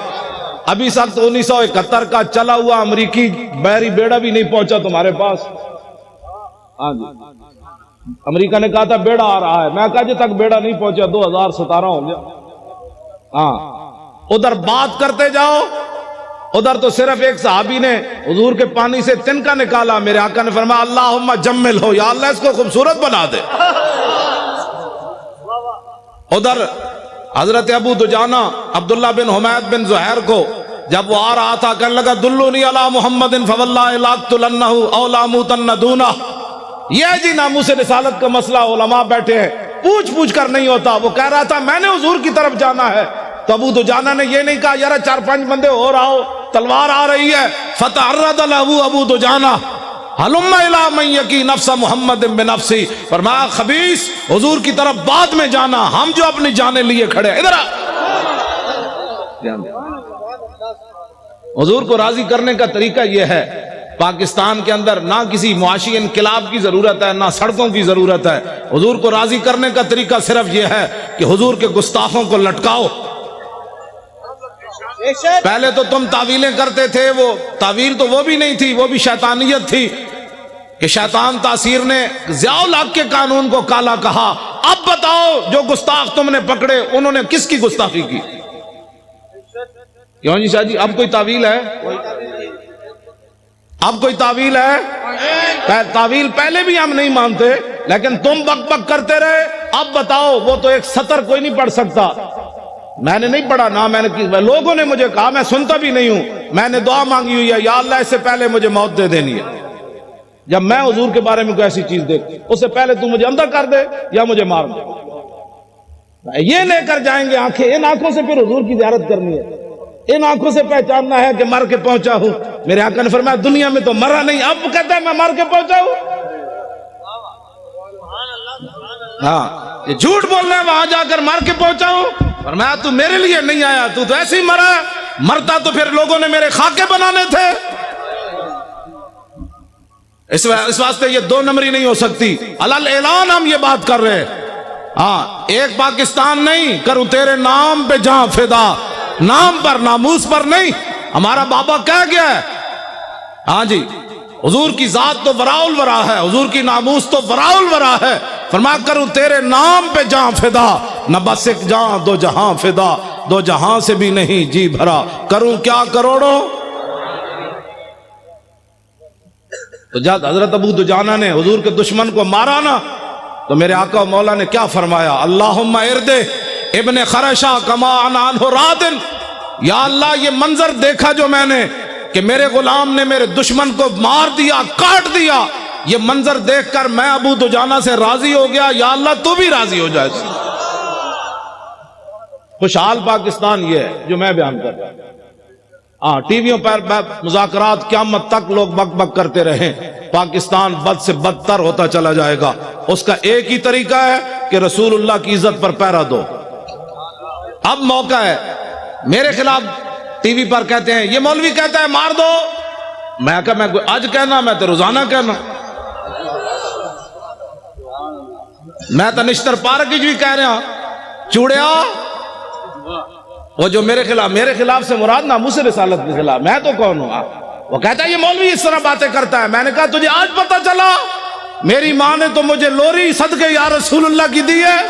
ابھی سال 1971 کا چلا ہوا امریکی بحری بیڑا بھی نہیں پہنچا تمہارے پاس ہاں جی امریکہ نے کہا تھا بیڑا آ رہا ہے میں کہا جی تک بیڑا نہیں پہنچا 2017 ہو گیا ہاں ادھر بات کرتے جاؤ ادھر تو صرف ایک صحابی نے حضور کے پانی سے تنکا نکالا میرے آقا نے فرمایا اللہم جمل ہو یا اللہ اس کو خوبصورت بنا دے ادھر حضرت ابو دجانہ عبداللہ بن حمید بن زہیر کو جب وہ آ رہا تھا کہنے لگا دلونی علی محمد فواللہ لاقتلنہ او لاموتن دونہ یہ جی ناموس رسالت کا مسئلہ علماء بیٹھے ہیں پوچھ پوچھ کر نہیں ہوتا وہ کہہ رہا تھا میں نے حضور کی طرف جانا ہے تو ابو دجانہ نے یہ نہیں کہا یار 4-5 بندے اور آؤ تلوار آ رہی ہے فتعرض له ابو دجانہ حلم الی من یکی نفس محمد بنفسی فرمایا خبیث حضور کی طرف بعد میں جانا ہم جو اپنی جانیں لیے کھڑے ادھر حضور کو راضی کرنے کا طریقہ یہ ہے پاکستان کے اندر نہ کسی معاشی انقلاب کی ضرورت ہے نہ سڑکوں کی ضرورت ہے حضور کو راضی کرنے کا طریقہ صرف یہ ہے کہ حضور کے گستاخوں کو لٹکاؤ پہلے تو تم تعویلیں کرتے تھے، وہ تعویل تو وہ بھی نہیں تھی، وہ بھی شیطانیت تھی کہ شیطان تاثیر نے ضیاء الحق کے قانون کو کالا کہا۔ اب بتاؤ جو گستاخ تم نے پکڑے انہوں نے کس کی گستاخی کی؟ کیوں جی شاہ جی اب کوئی تعویل ہے؟ اب کوئی تعویل ہے؟ تعویل پہلے بھی ہم نہیں مانتے لیکن تم بک بک کرتے رہے۔ اب بتاؤ، وہ تو ایک سطر کوئی نہیں پڑھ سکتا، میں نے نہیں پڑھا نہ میں نے، لوگوں نے مجھے کہا، میں سنتا بھی نہیں ہوں، میں نے دعا مانگی ہوئی ہے، یا اللہ اس سے پہلے مجھے موت دے دینی ہے۔ جب میں حضور کے بارے میں کوئی ایسی چیز دیکھ اس سے پہلے تو مجھے اندر کر دے یا مجھے مار دے۔ یہ لے کر جائیں گے آنکھیں، ان آنکھوں سے پھر حضور کی زیارت کرنی ہے، ان آنکھوں سے پہچاننا ہے کہ مر کے پہنچا ہوں۔ میرے آقا نے فرمایا دنیا میں تو مرا نہیں، اب کہتا ہے میں مر کے پہنچا ہوں۔ ہاں یہ جھوٹ بول رہے ہیں، وہاں جا کر مر کے پہنچا ہوں۔ فرمایا تو میرے لیے نہیں آیا، تو ایسے ہی مرا، مرتا تو پھر لوگوں نے میرے خاکے بنانے تھے۔ اس واسطے یہ دو نمبری نہیں ہو سکتی، علل اعلان ہم یہ بات کر رہے ہیں۔ ہاں ایک پاکستان نہیں، کروں تیرے نام پہ جہاں فدا، نام پر ناموس پر نہیں۔ ہمارا بابا کہہ گیا ہے، ہاں جی حضور کی ذات تو وراء الورا ہے، حضور کی ناموس تو وراء الورا ہے۔ فرمایا کروں تیرے نام پہ جہاں فدا، نہ بس ایک جہاں دو جہاں فدا، دو جہاں سے بھی نہیں جی بھرا، کروں کیا کروڑوں۔ تو جب حضرت ابو دجانہ نے حضور کے دشمن کو مارا نا تو میرے آقا و مولا نے کیا فرمایا؟ اللہم ارد ابن خرشہ کما عنہ رادن، یا اللہ یہ منظر دیکھا جو میں نے کہ میرے غلام نے میرے دشمن کو مار دیا، کاٹ دیا، یہ منظر دیکھ کر میں ابو دجانہ سے راضی ہو گیا، یا اللہ تو بھی راضی ہو جائے۔ خوشحال پاکستان یہ ہے جو میں بیان کر رہا ہوں۔ ہاں ٹی ویوں پر مذاکرات قیامت تک لوگ بک بک کرتے رہیں، پاکستان بد سے بدتر ہوتا چلا جائے گا۔ اس کا ایک ہی طریقہ ہے کہ رسول اللہ کی عزت پر پہرا دو۔ اب موقع ہے، میرے خلاف ٹی وی پر کہتے ہیں یہ مولوی کہتا ہے مار دو، میں کہا میں آج کہنا، میں تو روزانہ کہنا، میں تو نشتر پارک بھی کہہ رہا چوڑیا، وہ جو میرے خلاف سے مراد ناموس رسالت کے خلاف، میں تو کون ہوں؟ وہ کہتا ہے یہ مولوی اس طرح باتیں کرتا ہے۔ میں نے کہا تجھے آج پتہ چلا؟ میری ماں نے تو مجھے لوری صدقے یا رسول اللہ کی دی ہے۔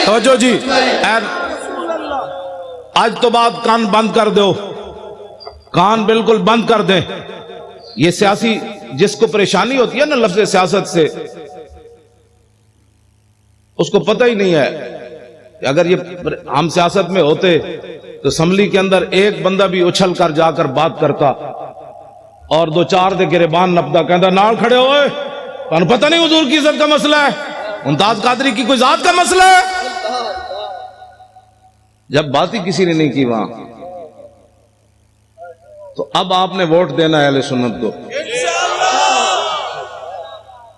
توجہ جی، آج تو بات کان بند کر دو، کان بالکل بند کر دیں۔ یہ سیاسی جس کو پریشانی ہوتی ہے نا لفظ سیاست سے، اس کو پتہ ہی نہیں ہے کہ اگر یہ ہم سیاست میں ہوتے تو اسمبلی کے اندر ایک بندہ بھی اچھل کر جا کر بات کرتا اور دو چار دے گریبان نپتا، کہتا نال کھڑے ہوئے، تمہیں پتہ نہیں حضور کی عزت کا مسئلہ ہے، ممتاز قادری کی کوئی ذات کا مسئلہ ہے۔ جب بات ہی کسی نے نہیں کی وہاں، تو اب آپ نے ووٹ دینا ہے اہل سنت کو۔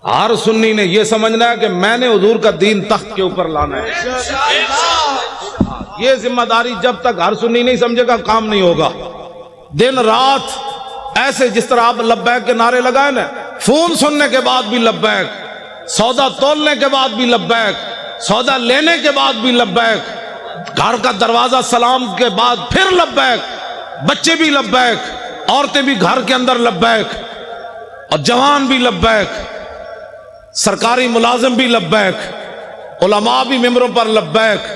ہر سنی نے یہ سمجھنا ہے کہ میں نے حضور کا دین تخت کے اوپر لانا ہے۔ یہ ذمہ داری جب تک ہر سنی نہیں سمجھے گا کام نہیں ہوگا۔ دن رات ایسے جس طرح آپ لبیک کے نعرے لگائے نا، فون سننے کے بعد بھی لبیک، سودا تولنے کے بعد بھی لبیک، سودا لینے کے بعد بھی لبیک، گھر کا دروازہ سلام کے بعد پھر لبیک، بچے بھی لبیک، عورتیں بھی گھر کے اندر لبیک، اور جوان بھی لبیک، سرکاری ملازم بھی لبیک، علماء بھی ممبروں پر لبیک،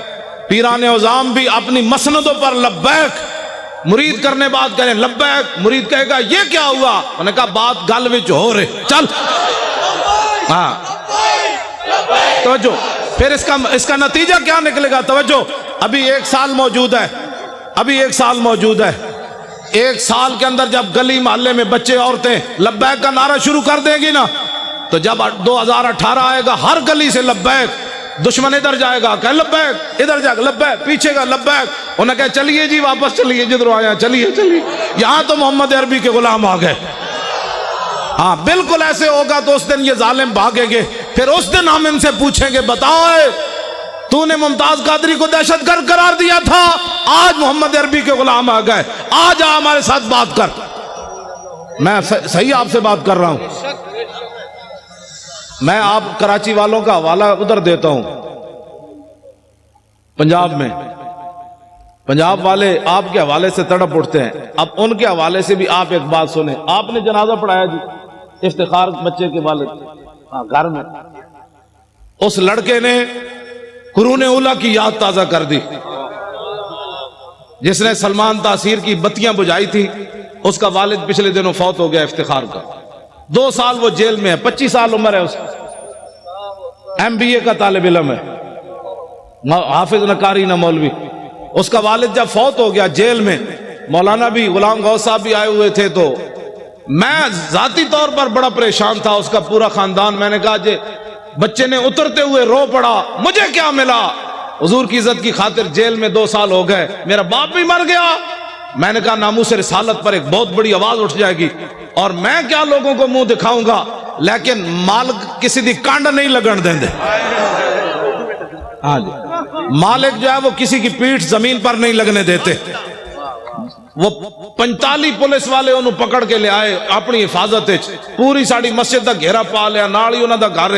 پیران عظام بھی اپنی مسندوں پر لبیک، مرید کرنے بعد کہنے لبیک، مرید کہے گا یہ کیا ہوا؟ انہوں نے کہا بات گل وچ ہو رہے، چل ہاں توجہ۔ پھر اس کا نتیجہ کیا نکلے گا؟ توجہ، ابھی 1 سال موجود ہے، ابھی 1 سال موجود ہے۔ 1 سال کے اندر جب گلی محلے میں بچے عورتیں لبیک کا نعرہ شروع کر دیں گی نا، تو جب 2018 آئے گا ہر گلی سے لبیک، دشمن ادھر جائے گا کہ لبیک، ادھر جائے گا لبیک، پیچھے کا لبیک، انہیں کہا چلیے جی واپس چلیے جدھر آیا، چلیے چلیے، یہاں تو محمد عربی کے غلام آ گئے۔ ہاں بالکل ایسے ہوگا تو اس دن یہ ظالم بھاگیں گے، پھر اس دن ہم ان سے پوچھیں گے بتاؤ تو نے ممتاز قادری کو دہشت گرد قرار دیا تھا، آج محمد عربی کے غلام آ گئے، آج آ ہمارے ساتھ بات کر۔ میں صحیح آپ سے بات کر رہا ہوں۔ میں آپ کراچی والوں کا حوالہ ادھر دیتا ہوں، پنجاب میں پنجاب والے آپ کے حوالے سے تڑپ اٹھتے ہیں، اب ان کے حوالے سے بھی آپ ایک بات سنیں۔ آپ نے جنازہ پڑھایا جی افتخار بچے کے والد گھر میں، اس لڑکے نے قرون اولیٰ کی یاد تازہ کر دی، جس نے سلمان تاثیر کی بتیاں بجھائی تھی، اس کا والد پچھلے دنوں فوت ہو گیا افتخار کا، 2 سال وہ جیل میں ہے، 25 سال عمر ہے اس کی، MBA کا طالب علم ہے، حافظ نہ قاری نہ مولوی۔ اس کا والد جب فوت ہو گیا جیل میں، مولانا بھی غلام غوث صاحب بھی آئے ہوئے تھے، تو میں ذاتی طور پر بڑا پریشان تھا، اس کا پورا خاندان۔ میں نے کہا جی بچے نے اترتے ہوئے رو پڑا، مجھے کیا ملا، حضور کی عزت کی خاطر جیل میں 2 سال ہو گئے، میرا باپ بھی مر گیا۔ میں نے کہا ناموس رسالت پر ایک بہت بڑی آواز اٹھ جائے گی، اور میں کیا لوگوں کو منہ دکھاؤں گا، لیکن مالک کسی دی کانڈ نہیں لگن دیں دے۔ ہاں جی، مالک جو ہے وہ کسی کی پیٹھ زمین پر نہیں لگنے دیتے۔ وہ 45 پولیس والے انہوں پکڑ کے لے آئے اپنی حفاظت، پوری ساڑی مسجد دا گھیرا پا لیا، نال ہی انہوں دا گھر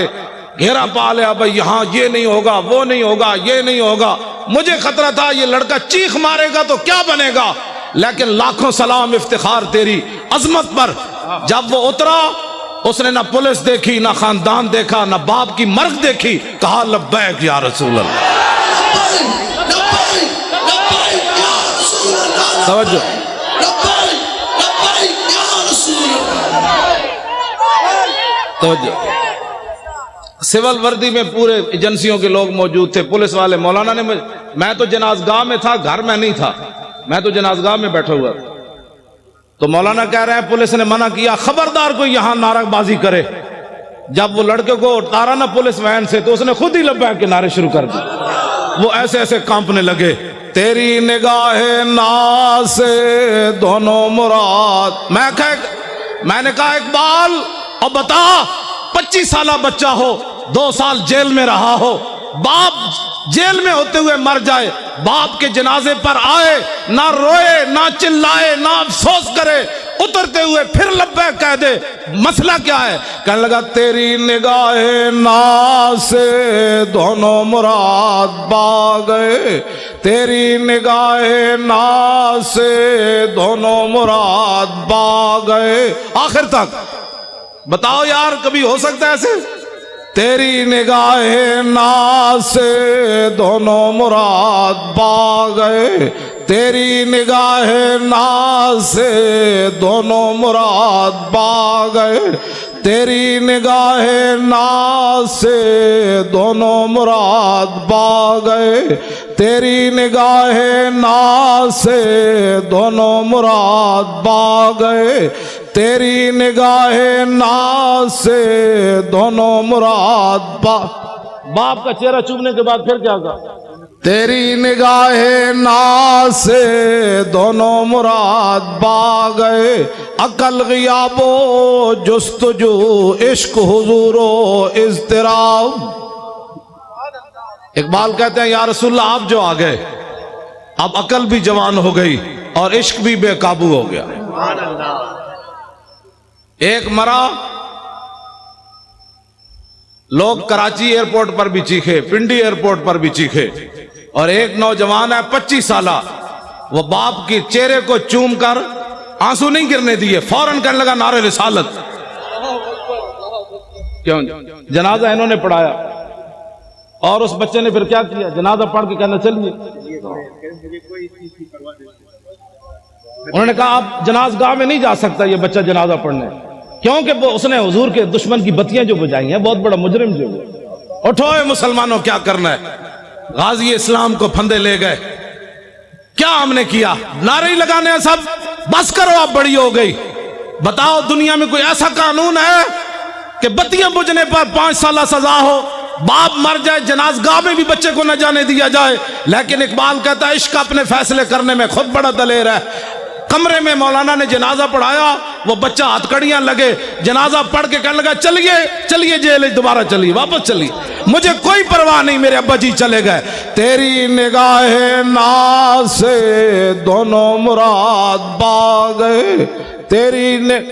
گھیرا پا لیا، بھائی یہاں یہ نہیں ہوگا، وہ نہیں ہوگا، یہ نہیں ہوگا۔ مجھے خطرہ تھا یہ لڑکا چیخ مارے گا تو کیا بنے گا، لیکن لاکھوں سلام افتخار تیری عظمت پر۔ جب وہ اترا، اس نے نہ پولیس دیکھی، نہ خاندان دیکھا، نہ باپ کی مرگ دیکھی، کہا لبیک یا رسول اللہ۔ توجہ، توجہ۔ سول وردی میں پورے ایجنسیوں کے لوگ موجود تھے، پولیس والے۔ مولانا نے میں تو جنازگاہ میں تھا، گھر میں نہیں تھا، میں تو جنازگاہ میں بیٹھا ہوا تھا، تو مولانا کہہ رہے ہیں پولیس نے منع کیا خبردار کوئی یہاں نعرہ بازی کرے۔ جب وہ لڑکے کو اتارا نا پولیس وین سے، تو اس نے خود ہی لبیک کے نعرے شروع کر دیے، وہ ایسے ایسے کانپنے لگے۔ تیری نگاہ ناز سے دونوں مراد۔ میں نے کہا اقبال اب بتا، 25 سالہ بچہ ہو، 2 سال جیل میں رہا ہو، باپ جیل میں ہوتے ہوئے مر جائے، باپ کے جنازے پر آئے، نہ روئے، نہ چلائے، نہ افسوس کرے، اترتے ہوئے پھر لبیک کہہ دے، مسئلہ کیا ہے؟ کہنے لگا تیری نگاہ ناز سے دونوں مراد پا گئے، تیری نگاہ ناز سے دونوں مراد پا گئے۔ آخر تک بتاؤ یار، کبھی ہو سکتا ہے ایسے؟ تیری نگاہ ناز سے دونوں مراد پا گئے، تیری نگاہ ناز سے دونوں مراد پا گئے، تیری نگاہ ناز سے دونوں مراد پا گئے، تیری نگاہ ناز سے دونوں مراد پا گئے، تیری نگاہ ناز سے دونوں مراد پا۔ باپ کا چہرہ چومنے کے بعد پھر کیا کہا؟ تیری نگاہ ناز سے دونوں مراد پا گئے، عقل غیاب و جستجو، عشق حضور و اضطراب۔ اقبال کہتے ہیں یا رسول اللہ آپ جو آ گئے، اب عقل بھی جوان ہو گئی اور عشق بھی بے قابو ہو گیا۔ ایک مرا، لوگ کراچی ایئرپورٹ پر بھی چیخے، پنڈی ایئرپورٹ پر بھی چیخے، اور ایک نوجوان ہے 25 سالہ، وہ باپ کے چہرے کو چوم کر آنسو نہیں گرنے دیے، فوراً کہنے لگا نعرہ رسالت۔ کیوں؟ جنازہ انہوں نے پڑھایا، اور اس بچے نے پھر کیا کیا؟ جنازہ پڑھ کے کہنا چلیے، انہوں نے کہا آپ جنازگاہ میں نہیں جا سکتا یہ بچہ جنازہ پڑھنے، کیونکہ اس نے حضور کے دشمن کی بتیاں جو بجائی ہیں، بہت بڑا مجرم جو ہے۔ اٹھو اے مسلمانوں، کیا کرنا ہے؟ غازی اسلام کو پھندے لے گئے، کیا ہم نے کیا؟ نعرے ہی لگانے ہیں سب، بس کرو اب بڑی ہو گئی۔ بتاؤ دنیا میں کوئی ایسا قانون ہے کہ بتیاں بجھنے پر 5 سالہ سزا ہو، باپ مر جائے جنازگاہ میں بھی بچے کو نہ جانے دیا جائے؟ لیکن اقبال کہتا ہے عشق اپنے فیصلے کرنے میں خود بڑا دلیر ہے۔ کمرے میں مولانا نے جنازہ پڑھایا، وہ بچہ ہتھ کڑیاں لگے، جنازہ پڑھ کے کہنے لگا چلیے چلیے جیل دوبارہ چلیے، واپس چلیے۔ مجھے کوئی پرواہ نہیں، میرے ابا جی چلے گئے۔ تیری نگاہ ناز سے دونوں مراد پا گئے،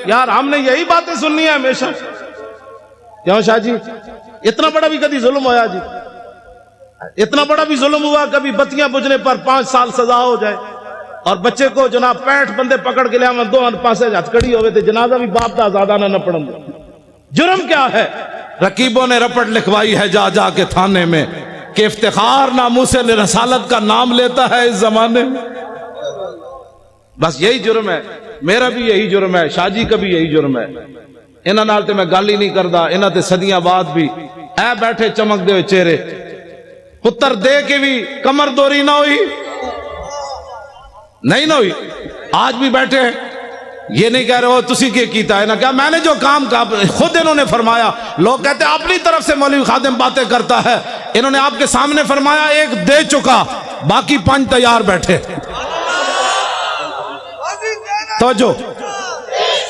یار ہم نے یہی باتیں سننی ہے ہمیشہ۔ کیوں شاہ جی اتنا بڑا بھی کبھی ظلم ہوا جی؟ اتنا بڑا بھی ظلم ہوا کبھی بتیاں بجھنے پر 5 سال سزا ہو جائے اور بچے کو جناب 65 بندے پکڑ کے لیا میں 2 پاسے ہتھکڑی ہوئے تھے، جنازہ بھی باپ دا آزادانہ نہ پڑھن دے۔ جرم کیا ہے؟ رقیبوں نے رپٹ لکھوائی ہے جا جا کے تھانے میں کہ افتخار ناموس رسالت کا نام لیتا ہے اس زمانے میں۔ بس یہی جرم ہے، میرا بھی یہی جرم ہے، شاہ جی کا بھی یہی جرم ہے۔ انہاں نال تے میں گل ہی نہیں کردا، انہاں تے صدیاں بعد بھی اے بیٹھے چمک دے ہوئے چہرے، پتر دے کے بھی کمر دوری نہ ہوئی، نہیں نہ ہوئی، آج بھی بیٹھے ہیں۔ یہ نہیں کہہ رہے ہو تسی کے کیتا ہے نا کیا، میں نے جو کام کہا خود انہوں نے فرمایا۔ لوگ کہتے ہیں اپنی طرف سے مولوی خادم باتیں کرتا ہے، انہوں نے آپ کے سامنے فرمایا 1 دے چکا، باقی 5 تیار بیٹھے۔ توجہ،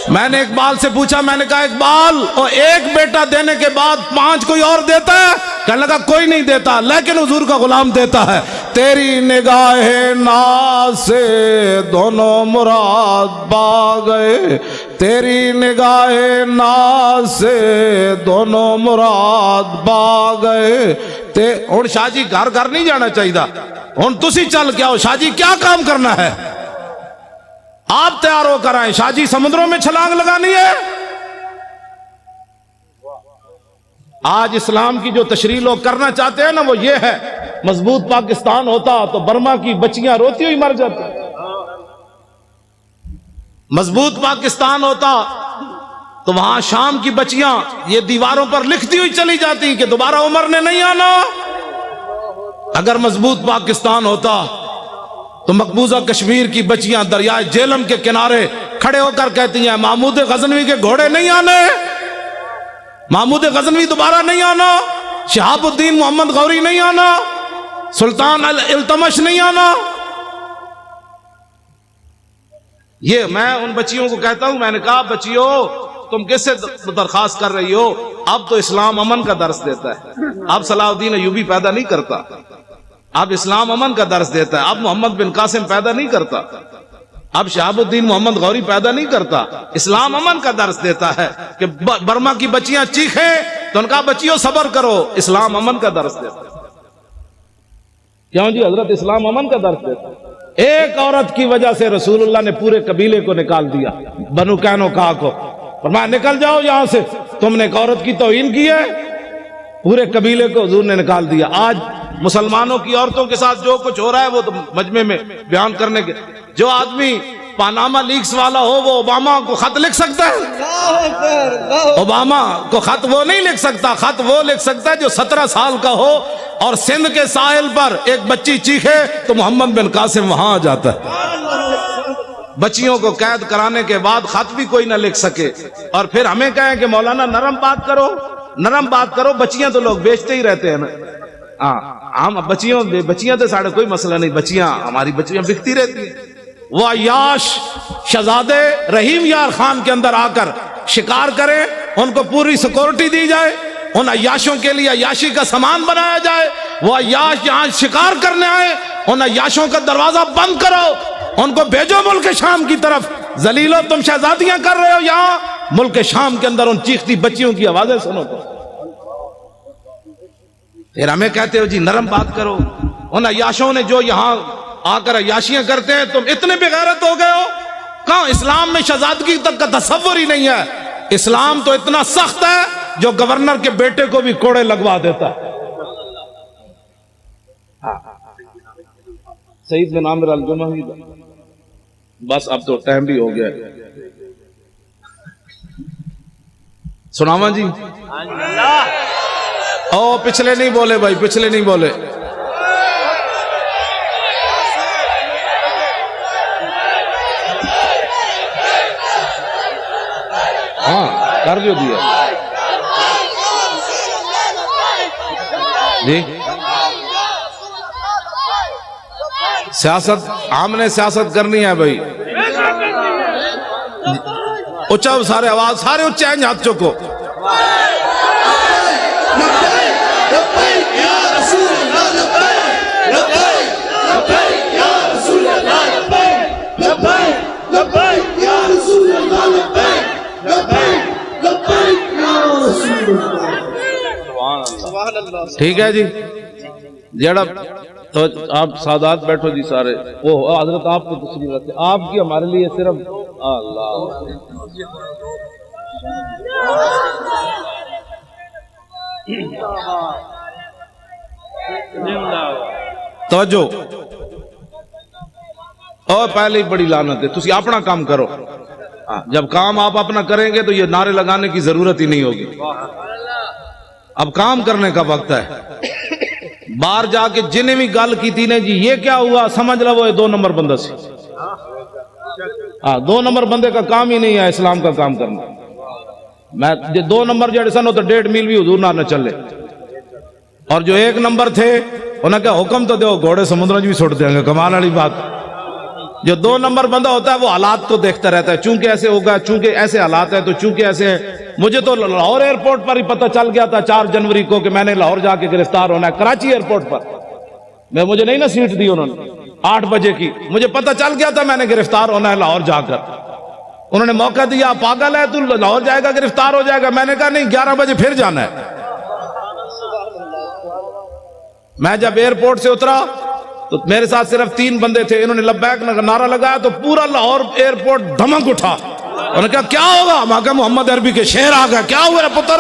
میں نے اقبال سے پوچھا، میں نے کہا اقبال اور 1 بیٹا دینے کے بعد 5 کوئی اور دیتا ہے؟ کہنے لگا کوئی نہیں دیتا، لیکن حضور کا غلام دیتا ہے۔ تیری نگاہ ناز سے دونوں مراد پا گئے، تیری نگاہ ناز سے دونوں مراد پا گئے۔ ہن شاہ جی گھر نہیں جانا چاہیے، ہن تسی چل کے آؤ، شاہ جی کیا کام کرنا ہے آپ تیار ہو کر آئیں، شاہ جی سمندروں میں چھلانگ لگانی ہے۔ آج اسلام کی جو تشریح لوگ کرنا چاہتے ہیں نا وہ یہ ہے، مضبوط پاکستان ہوتا تو برما کی بچیاں روتی ہوئی مر جاتی، مضبوط پاکستان ہوتا تو وہاں شام کی بچیاں یہ دیواروں پر لکھتی ہوئی چلی جاتی کہ دوبارہ عمر نے نہیں آنا۔ اگر مضبوط پاکستان ہوتا تو مقبوضہ کشمیر کی بچیاں دریائے جیلم کے کنارے کھڑے ہو کر کہتی ہیں محمود غزنوی کے گھوڑے نہیں آنے، محمود غزنوی دوبارہ نہیں آنا، شہاب الدین محمد غوری نہیں آنا، سلطان التمش نہیں آنا۔ یہ میں ان بچیوں کو کہتا ہوں، میں نے کہا بچیوں تم کس سے درخواست کر رہی ہو؟ اب تو اسلام امن کا درس دیتا ہے، اب صلاح الدین ایوبی پیدا نہیں کرتا، اب اسلام امن کا درس دیتا ہے، اب محمد بن قاسم پیدا نہیں کرتا، اب شہاب الدین محمد غوری پیدا نہیں کرتا، اسلام امن کا درس دیتا ہے کہ برما کی بچیاں چیخیں تو ان کا بچیوں صبر کرو، اسلام امن کا درس دیتا ہے۔ کیوں جی حضرت اسلام امن کا درس دیتا ہے۔ ایک عورت کی وجہ سے رسول اللہ نے پورے قبیلے کو نکال دیا، بنو قینقاع کو، فرمایا نکل جاؤ یہاں سے، تم نے ایک عورت کی توہین کی ہے، پورے قبیلے کو حضور نے نکال دیا۔ آج مسلمانوں کی عورتوں کے ساتھ جو کچھ ہو رہا ہے وہ تو مجمع میں بیان کرنے کے، جو آدمی پاناما لیکس والا ہو وہ اوباما کو خط لکھ سکتا ہے؟ اوباما کو خط وہ نہیں لکھ سکتا، خط وہ لکھ سکتا ہے جو 17 سال کا ہو اور سندھ کے ساحل پر ایک بچی چیخے تو محمد بن قاسم وہاں آ جاتا ہے۔ بچیوں کو قید کرانے کے بعد خط بھی کوئی نہ لکھ سکے اور پھر ہمیں کہیں کہ مولانا نرم بات کرو، نرم بات کرو، بچیاں تو لوگ بیچتے ہی رہتے ہیں نا۔ ہم بچیاں تو ساڑھے کوئی مسئلہ نہیں، بچیاں ہماری بچیاں بکتی رہتی ہیں۔ وہ عیاش شہزادے رحیم یار خان کے اندر آ کر شکار کریں، ان کو پوری سیکورٹی دی جائے، ان عیاشوں کے لیے عیاشی کا سامان بنایا جائے، وہ عیاش یہاں شکار کرنے آئے، ان عیاشوں کا دروازہ بند کرو، ان کو بھیجو ملک شام کی طرف، ذلیلو تم شہزادیاں کر رہے ہو یہاں، ملک شام کے اندر ان چیختی بچیوں کی آوازیں سنو تو۔ پھر ہمیں کہتے ہو جی نرم بات کرو، ان عیاشوں نے جو یہاں آ کر عیاشیاں کرتے ہیں تم اتنے بے غیرت ہو گئے ہو؟ کہاں اسلام میں شہزادگی تک کا تصور ہی نہیں ہے۔ اسلام تو اتنا سخت ہے جو گورنر کے بیٹے کو بھی کوڑے لگوا دیتا ہے۔ سعید بن عامر الجمحی، بس اب تو ٹائم بھی ہو گیا ہے، سناواں جی؟ او پچھلے نہیں بولے بھائی، پچھلے نہیں بولے۔ ہاں کر جو دیا جی۔ سیاست ہم نے سیاست کرنی ہے بھائی، اچھا سارے آواز، سارے اچھے ہیں، ہاتھ چوکو۔ لبیک یا رسول اللہ لبیک لبیک لبیک یا رسول اللہ لبیک لبیک لبیک یا رسول اللہ لبیک لبیک لبیک یا رسول اللہ. ٹھیک ہے جی. جڑا تو آپ سادات بیٹھو جی سارے. وہ حضرت آپ کو تشریف رکھتے آپ کی ہمارے لیے صرف اللہ. توجہ. اور پہلے ہی بڑی لعنت ہے. تسی اپنا کام کرو. جب کام آپ اپنا کریں گے تو یہ نعرے لگانے کی ضرورت ہی نہیں ہوگی. اب کام کرنے کا وقت ہے. باہر جا کے جنہیں بھی گل کی تھی نے جی یہ کیا ہوا سمجھ لو وہ 2 نمبر بندہ سی. 2 نمبر بندے کا کام ہی نہیں ہے اسلام کا کام کرنا. میں 2 نمبر جڑے سن تو 1.5 میل بھی حضور نہ چلے. اور جو 1 نمبر تھے انہوں نے کہا حکم تو دو گھوڑے سمندر بھی چھوڑ دیں گے. کمال والی بات. جو 2 نمبر بندہ ہوتا ہے وہ حالات کو دیکھتا رہتا ہے. چونکہ ایسے ہوگا, چونکہ ایسے حالات ہیں, تو چونکہ ایسے ہیں. مجھے تو لاہور ایئرپورٹ پر ہی پتہ چل گیا تھا 4 جنوری کو کہ میں نے لاہور جا کے گرفتار ہونا ہے. کراچی ایئرپورٹ پر مجھے نہیں نا سیٹ دی انہوں نے 8 بجے کی. مجھے پتہ چل گیا تھا میں نے گرفتار ہونا ہے لاہور جا کر. انہوں نے موقع دیا پاگل ہے تو لاہور جائے گا گرفتار ہو جائے گا. میں نے کہا نہیں 11 بجے پھر جانا ہے. میں جب ایئرپورٹ سے اترا تو میرے ساتھ صرف 3 بندے تھے. انہوں نے لبیک نعرہ لگایا تو پورا لاہور ایئرپورٹ دھمک اٹھا. انہوں نے کہا کیا ہوگا؟ میں کہا محمد عربی کے شعر آ گیا. کیا ہوا ہے پتر؟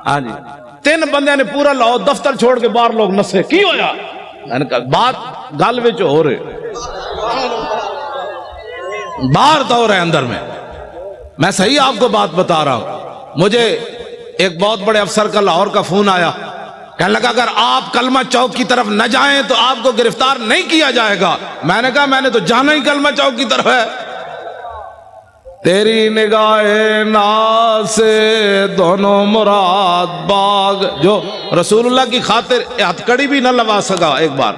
ہاں جی 3 بندے نے پورا لاہور دفتر چھوڑ کے باہر لوگ نسے. کی ہویا؟ میں نے کہا بات گل وچ ہو رہے باہر تو ہو رہے اندر میں. میں صحیح آپ کو بات بتا رہا ہوں. مجھے ایک بہت بڑے افسر کا لاہور کا فون آیا. کہنے لگا اگر آپ کلمہ چوک کی طرف نہ جائیں تو آپ کو گرفتار نہیں کیا جائے گا. میں نے کہا میں نے تو جانا ہی کلمہ چوک کی طرف ہے. تیری نگاہ ناز سے دونوں مراد باغ. جو رسول اللہ کی خاطر ہتھکڑی بھی نہ لگا سکا, ایک بار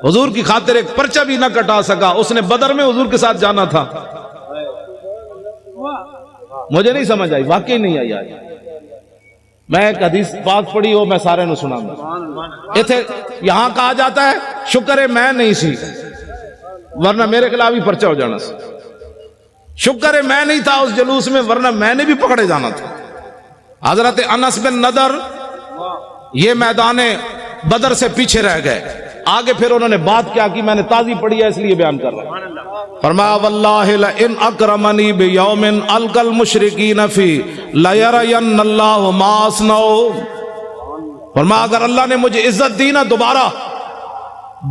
حضور کی خاطر ایک پرچہ بھی نہ کٹا سکا, اس نے بدر میں حضور کے ساتھ جانا تھا. مجھے نہیں سمجھ آئی, واقعی نہیں آئی. آج میں ایک حدیث پاک پڑھی ہو میں سارے نو سنا گا. یہاں کہا جاتا ہے شکر ہے میں نہیں سی ورنہ میرے خلاف ہی پرچہ ہو جانا سی. شکر ہے میں نہیں تھا اس جلوس میں ورنہ میں نے بھی پکڑے جانا تھا. حضرت انس بن نضر یہ میدان بدر سے پیچھے رہ گئے. آگے پھر انہوں نے بات کیا کی, میں نے تازی پڑھی ہے اس لیے بیان کر رہا ہوں. فرمایا واللہ لئن اکرمنی بیوم القى المشرکین فی لیرین اللہ ما اصنع. فرمایا اگر اللہ نے مجھے عزت دی نا دوبارہ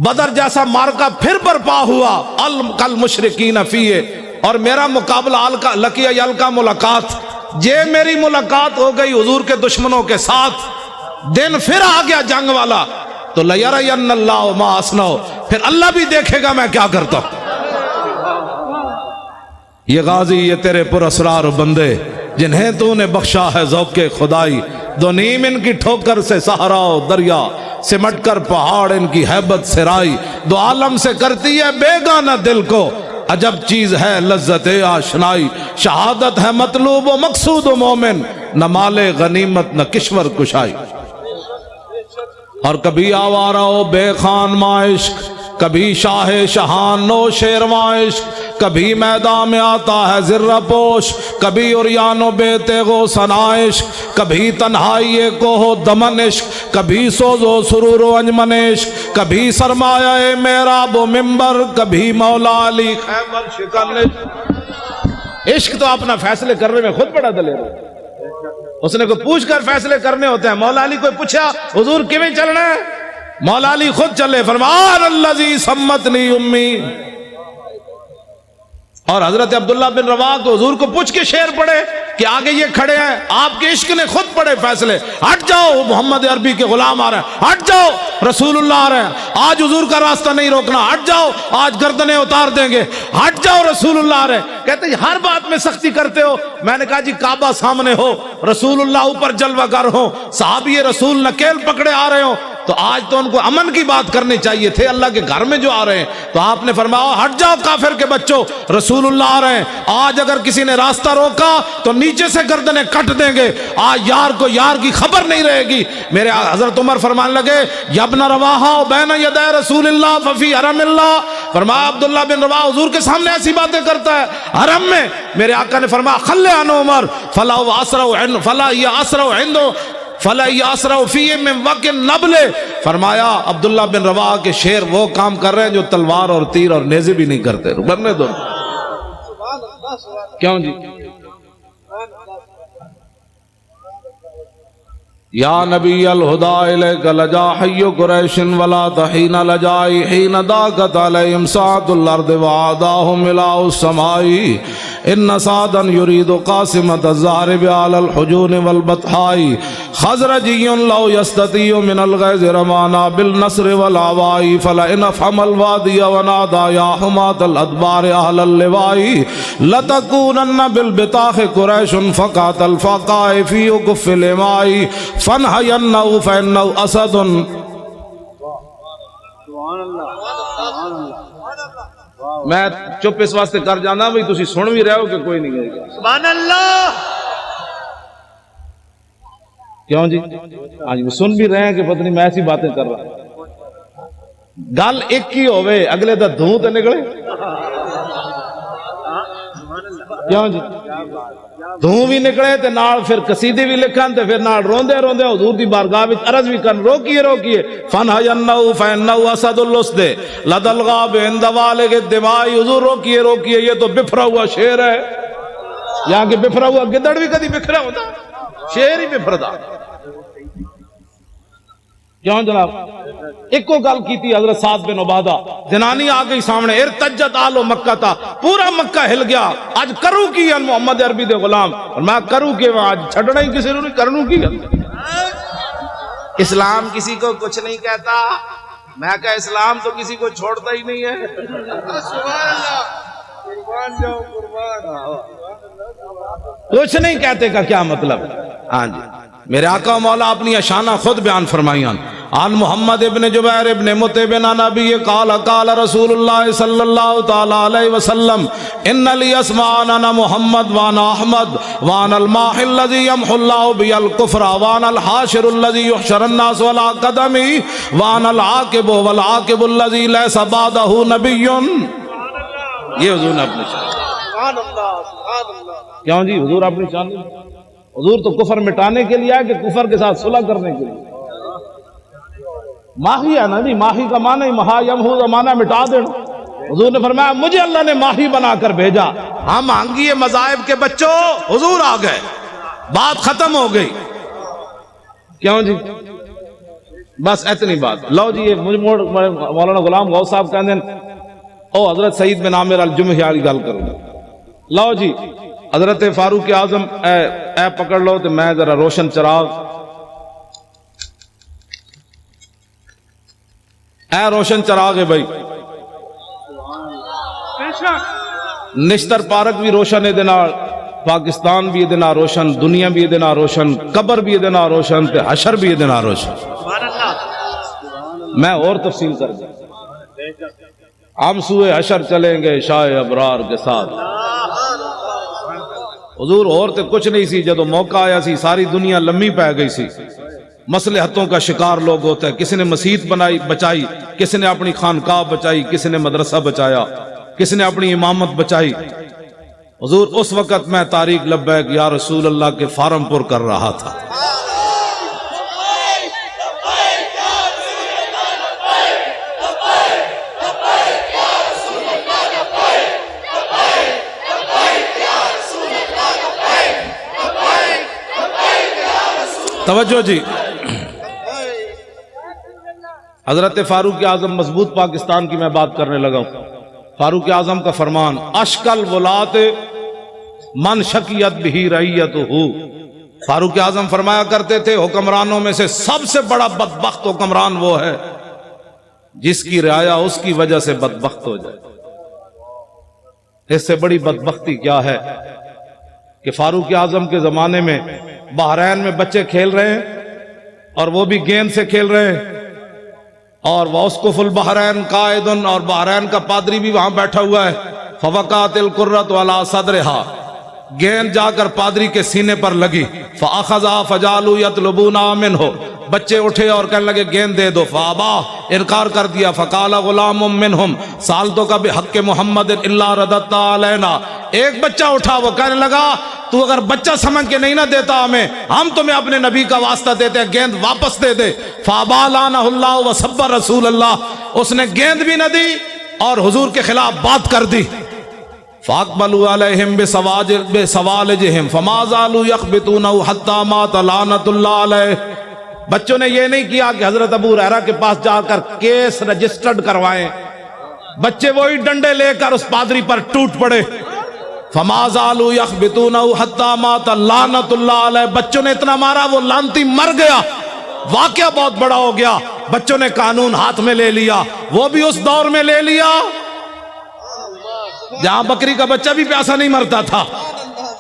بدر جیسا مارکا پھر برپا ہوا القى المشرکین فی, اور میرا مقابلہ لقی القى ملاقات, یہ میری ملاقات ہو گئی حضور کے دشمنوں کے ساتھ, دن پھر آ گیا جنگ والا, تو لیرین اللہ ما اصنع, پھر اللہ بھی دیکھے گا میں کیا کرتا ہوں. یہ غازی یہ تیرے پر اسرار بندے جنہیں تو نے بخشا ہے ذوق خدائی, 2 نیم ان کی ٹھوکر سے صحرا و دریا, سمٹ کر پہاڑ ان کی ہیبت سرائی, 2 عالم سے کرتی ہے بیگانہ دل کو, عجب چیز ہے لذت آشنائی, شہادت ہے مطلوب و مقصود و مومن, نہ مال غنیمت نہ کشور کشائی. اور کبھی آوارہ و بے خان معاشق, کبھی شاہ شہان نو شیرواں عشق, کبھی میدان میں آتا ہے ذرہ پوش, کبھی عریان و بے تیغ و ثنا عشق, کبھی تنہائی کو ہو دمن عشق, کبھی سوز و سرور و انجمن عشق, کبھی سرمایہ محراب و ممبر, کبھی مولا علی خیبر شکن عشق. عشق تو اپنا فیصلے کرنے میں خود بڑا دلیر ہے. اس نے کوئی پوچھ کر فیصلے کرنے ہوتے ہیں. مولا علی کوئی پوچھا حضور کیویں چلنا ہے, مولا علی خود چلے, فرمان الذی سمتنی امی. اور حضرت عبداللہ بن رواح کو حضور کو پوچھ کے شعر پڑھے کہ آگے یہ کھڑے ہیں, آپ کے عشق نے خود پڑھے فیصلے, ہٹ جاؤ محمد عربی کے غلام آ رہے ہیں, ہٹ جاؤ رسول اللہ آ رہے ہیں, آج حضور کا راستہ نہیں روکنا, ہٹ جاؤ آج گردنیں اتار دیں گے, ہٹ جاؤ رسول اللہ آ رہے ہیں. کہتے ہیں ہر بات میں سختی کرتے ہو. میں نے کہا جی کعبہ سامنے ہو, رسول اللہ اوپر جلوہ گر ہو, صحابی رسول نکیل پکڑے آ رہے ہو, تو آج تو ان کو امن کی بات کرنی چاہیے تھے، اللہ کے گھر میں جو آ رہے ہیں تو آپ نے فرمایا ہٹ جاؤ کافر کے بچوں، رسول اللہ آ رہے ہیں۔ آج اگر کسی نے راستہ روکا تو نیچے سے گردنیں کٹ دیں گے، آج یار کو یار کی خبر نہیں رہے گی۔ میرے حضرت عمر فرمانے لگے یا ابن رواحہ بین یدی رسول اللہ ففی حرم اللہ، فرمایا عبداللہ بن رواحہ حضور کے سامنے ایسی باتیں کرتا ہے حرم میں۔ میرے آقا نے فرمایا خلی عن عمر فلا یاسرع فی من وقع النبل، فرمایا عبداللہ بن رواحہ کے شیر وہ کام کر رہے ہیں جو تلوار اور تیر اور نیزے بھی نہیں کرتے، رکنے دو۔ کیوں جی؟ یا نبی الہدا الیک لجا حی قریش ولا تحین لجائی حین داقت علیہم ساعت الارض وعاداہم الہ السماء ان سعدا یرید قاسمت الزہرب علی الحجون والبطحاء خزرجی لو یستطیع من الغیظ رمانا بالنصر والعواء فلئن افحم الوادی ونادا یا حمات الادبار اہل اللواء لتکونن بالبطاخ قریش فقات الفقاء فی اکف الاماء فَنْحَيَنَّهُ فَإِنَّهُ أَسَدٌ۔ میں چپ اس واسطے کر جانا بھئی تسی سن بھی رہے ہو کہ کوئی نہیں گئے گا۔ سبحان اللہ! کیوں جی؟ آج وہ سن بھی رہے ہیں کہ پتہ نہیں میں ایسی باتیں کر رہا ہوں۔ گل ایک ہی ہوئے اگلے دا دھوں تے نکلے، کیوں جی؟ دھوں بھی نکلے تے نال پھر قصیدے بھی لکھن تے پھر نال روندے روندے حضور دی بارگاہ وچ عرض بھی کرن روکیے روکیے فَنْحَيَنَّهُ فَإِنَّهُ أَسَدُ اللُّسْدِ لَدَى الْغَابِ عِنْدَ وَالِغِ الدِّمَاءِ، حضور روکیے روکیے یہ تو بفرا ہوا شیر ہے، یہاں کہ بفرا ہوا گدڑ بھی کدی بکھرا ہوتا، شیر ہی بفردا۔ کیوں جناب؟ ایک کو گل کی تھی حضرت سعد بن عبادہ، جنانی آ گئی سامنے، ارتجت آل مکہ تھا، پورا مکہ ہل گیا، آج کروں کی ہے محمد عربی دے غلام، اور میں کروں کی آج چھڑنا ہی کسی نے نہیں کرنوں کی ہے۔ اسلام کسی کو کچھ نہیں کہتا، میں کہا اسلام تو کسی کو چھوڑتا ہی نہیں ہے۔ کچھ نہیں کہتے کا کیا مطلب؟ ہاں جی، میرے آقا مولا اپنی اشانہ خود بیان فرمائیاں۔ عن محمد ابن جبیر ابن مطعب عن نبی قال قال رسول اللہ صلی اللہ تعالی علیہ وسلم ان لی اسمان انا محمد وانا احمد وانا الماح الذي يمحو الله بي الكفر وانا الحاشر الذي يحشر الناس ولا قدمی وانا العاقب والعاقب الذي ليس بعده نبی۔ یہ حضور نے اپنی شان، سبحان اللہ سبحان اللہ۔ کیوں جی؟ حضور اپنی شان، حضور تو کفر مٹانے کے لیے ہے کہ کفر کے ساتھ صلح کرنے کے لیے؟ ماہی ہے نا جی، ماہی کا معنی مہا یمحو کا معنی مٹا دینا۔ حضور نے فرمایا مجھے اللہ نے ماہی بنا کر بھیجا، ہم مانگیے مذاہب کے بچوں، حضور آ گئے، بات ختم ہو گئی۔ کیوں جی؟ بس اتنی بات۔ لو جی یہ مولانا غلام غوث صاحب کہتے ہیں او حضرت سعید بن عامر الجمحی والی گل کروں گا۔ لو جی حضرت فاروق اعظم اے پکڑ لو تو میں ذرا روشن چراغ، اے روشن چراغ ہے بھائی، نشتر پارک بھی روشن ہے دینا، پاکستان بھی دینا روشن، دنیا بھی دینا روشن، قبر بھی دینا روشن، تے حشر بھی دینا روشن۔ میں اور تفصیل کر دوں، ہم سوئے حشر چلیں گے شاہ ابرار کے ساتھ۔ حضور اور تے کچھ نہیں سی، جدو موقع آیا سی ساری دنیا لمبی پہ گئی سی، مصلحتوں کا شکار لوگ ہوتا ہے، کسی نے مسجد بنائی بچائی، کسی نے اپنی خانقاہ بچائی، کسی نے مدرسہ بچایا، کسی نے اپنی امامت بچائی۔ حضور اس وقت میں طارق لبیک یا رسول اللہ کے فارم پر کر رہا تھا۔ توجہ جی، حضرت فاروق اعظم مضبوط پاکستان کی میں بات کرنے لگا ہوں۔ فاروق اعظم کا فرمان اشکل ولات من شکیت بھی رعیتہ، فاروق اعظم فرمایا کرتے تھے حکمرانوں میں سے سب سے بڑا بدبخت حکمران وہ ہے جس کی رعایا اس کی وجہ سے بدبخت ہو جائے۔ اس سے بڑی بدبختی کیا ہے کہ فاروق اعظم کے زمانے میں بحرین میں بچے کھیل رہے ہیں اور وہ بھی گیند سے کھیل رہے ہیں، اور واسقف البحرین قائدن، اور بحرین کا پادری بھی وہاں بیٹھا ہوا ہے. فوقعت القرۃ علی صدرها، گیند جا کر پادری کے سینے پر لگی. فاخذا فجعلوا يطلبون منه، بچے اٹھے اور کہنے لگے گیند دے دو. فابا، انکار کر دیا. فقال غلام منهم سالتک بحق محمد الا رددت علینا، ایک بچہ اٹھا، وہ کہنے لگا تو اگر بچہ سمجھ کے نہیں نہ دیتا ہمیں، ہم تمہیں اپنے نبی کا واسطہ دیتے ہیں، گیند واپس دے دے. فابا لعنہ اللہ وسب رسول اللہ، اس نے گیند بھی نہ دی اور حضور کے خلاف بات کر دی. فاقبلوا علیہم بسوالجہم فما زالوا یخبطونہ حتی مات لعنۃ اللہ علیہ. بچوں نے یہ نہیں کیا کہ حضرت ابو ہریرہ کے پاس جا کر کیس رجسٹرڈ کروائیں، بچے وہی ڈنڈے لے کر اس پادری پر ٹوٹ پڑے. فما زالوا یخبطونہ حتی مات لعنۃ اللہ علیہ، بچوں نے اتنا مارا وہ لعنتی مر گیا. واقعہ بہت بڑا ہو گیا، بچوں نے قانون ہاتھ میں لے لیا. وہ بھی اس دور میں لے لیا جہاں بکری کا بچہ بھی پیاسا نہیں مرتا تھا،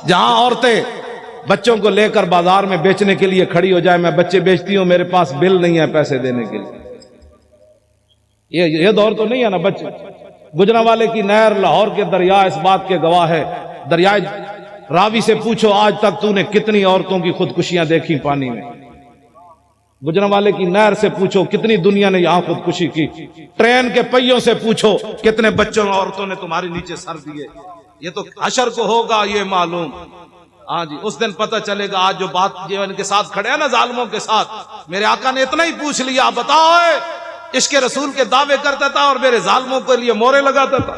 جہاں عورتیں بچوں کو لے کر بازار میں بیچنے کے لیے کھڑی ہو جائے، میں بچے بیچتی ہوں، میرے پاس بل نہیں ہے پیسے دینے کے لیے. یہ دور تو نہیں ہے نا. بچے گجرانوالے کی نہر لاہور کے دریا اس بات کے گواہ ہے. دریائے راوی سے پوچھو آج تک تو نے کتنی عورتوں کی خودکشیاں دیکھی پانی میں. گجرانوالے کی نہر سے پوچھو کتنی دنیا نے یہاں خودکشی کی. ٹرین کے پہیوں سے پوچھو کتنے بچوں اور عورتوں نے تمہارے نیچے سر دیے. یہ تو حشر کو ہوگا یہ معلوم. ہاں جی، اس دن پتہ چلے گا. آج جو بات جو ان کے ساتھ کھڑے ہیں نا ظالموں کے ساتھ، میرے آقا نے اتنا ہی پوچھ لیا، بتاؤ عشق رسول کے دعوے کرتا تھا اور میرے ظالموں کے لیے مورے لگاتا تھا.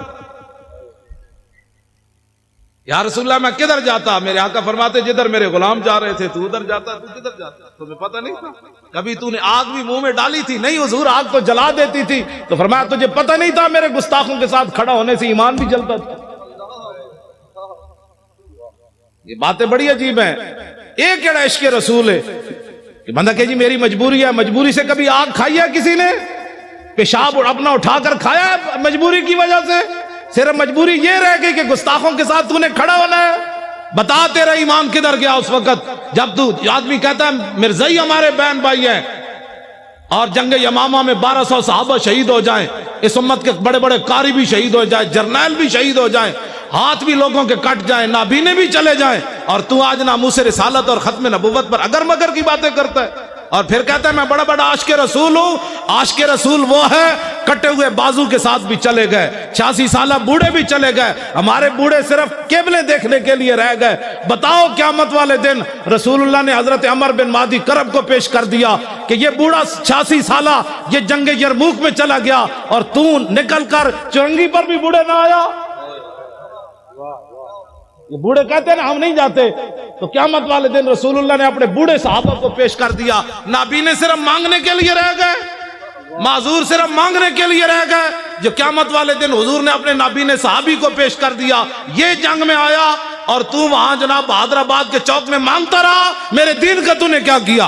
یا رسول اللہ میں کدھر جاتا؟ میرے آقا فرماتے جدھر میرے غلام جا رہے تھے تو ادھر جاتا. تو کدھر جاتا؟ تمہیں پتہ نہیں تھا؟ کبھی تو نے آگ بھی منہ میں ڈالی تھی؟ نہیں حضور، آگ تو جلا دیتی تھی. تو فرمایا تجھے پتہ نہیں تھا میرے گستاخوں کے ساتھ کھڑا ہونے سے ایمان بھی جلتا تھا. یہ باتیں بڑی عجیب ہیں. ایک کیڑا عشق رسول ہے کہ بندہ کہ جی میری مجبوری ہے. مجبوری سے کبھی آگ کھائی ہے کسی نے؟ پیشاب اپنا اٹھا کر کھایا ہے مجبوری کی وجہ سے؟ صرف مجبوری یہ رہ گئی کہ گستاخوں کے ساتھ تو نے کھڑا ہونا ہے. بتا تیرا ایمان کدھر گیا اس وقت جب تو آدمی کہتا ہے مرزائی ہمارے بہن بھائی ہیں اور جنگ یمامہ میں 1200 صحابہ شہید ہو جائیں، اس امت کے بڑے بڑے قاری بھی شہید ہو جائیں، جرنیل بھی شہید ہو جائیں، ہاتھ بھی لوگوں کے کٹ جائیں، نابینے بھی چلے جائیں، اور تو آج ناموس رسالت اور ختم نبوت پر اگر مگر کی باتیں کرتا ہے اور پھر کہتا ہے میں بڑا بڑا عاشق رسول ہوں. عاشق رسول وہ ہے کٹے ہوئے بازو کے ساتھ بھی چلے گئے، 86 سالہ بوڑھے بھی چلے گئے. ہمارے بوڑھے صرف قبلے دیکھنے کے لیے رہ گئے. بتاؤ قیامت والے دن رسول اللہ نے حضرت عمر بن مادی کرب کو پیش کر دیا کہ یہ بوڑھا 86 سالہ یہ جنگ یرموک میں چلا گیا اور تو نکل کر چرنگی پر بھی بوڑھے نہ آیا. یہ بوڑھے کہتے ہیں نا ہم نہیں جاتے. تو قیامت والے دن رسول اللہ نے اپنے بوڑھے صحابہ کو پیش کر دیا. نابینے صرف مانگنے کے لیے رہ گئے، معذور صرف مانگنے کے لیے رہ گئے. جو قیامت والے دن حضور نے اپنے نابینے صحابی کو پیش کر دیا، یہ جنگ میں آیا اور تو وہاں جناب حیدرآباد کے چوک میں مانگتا رہا میرے دین کا تو نے کیا کیا.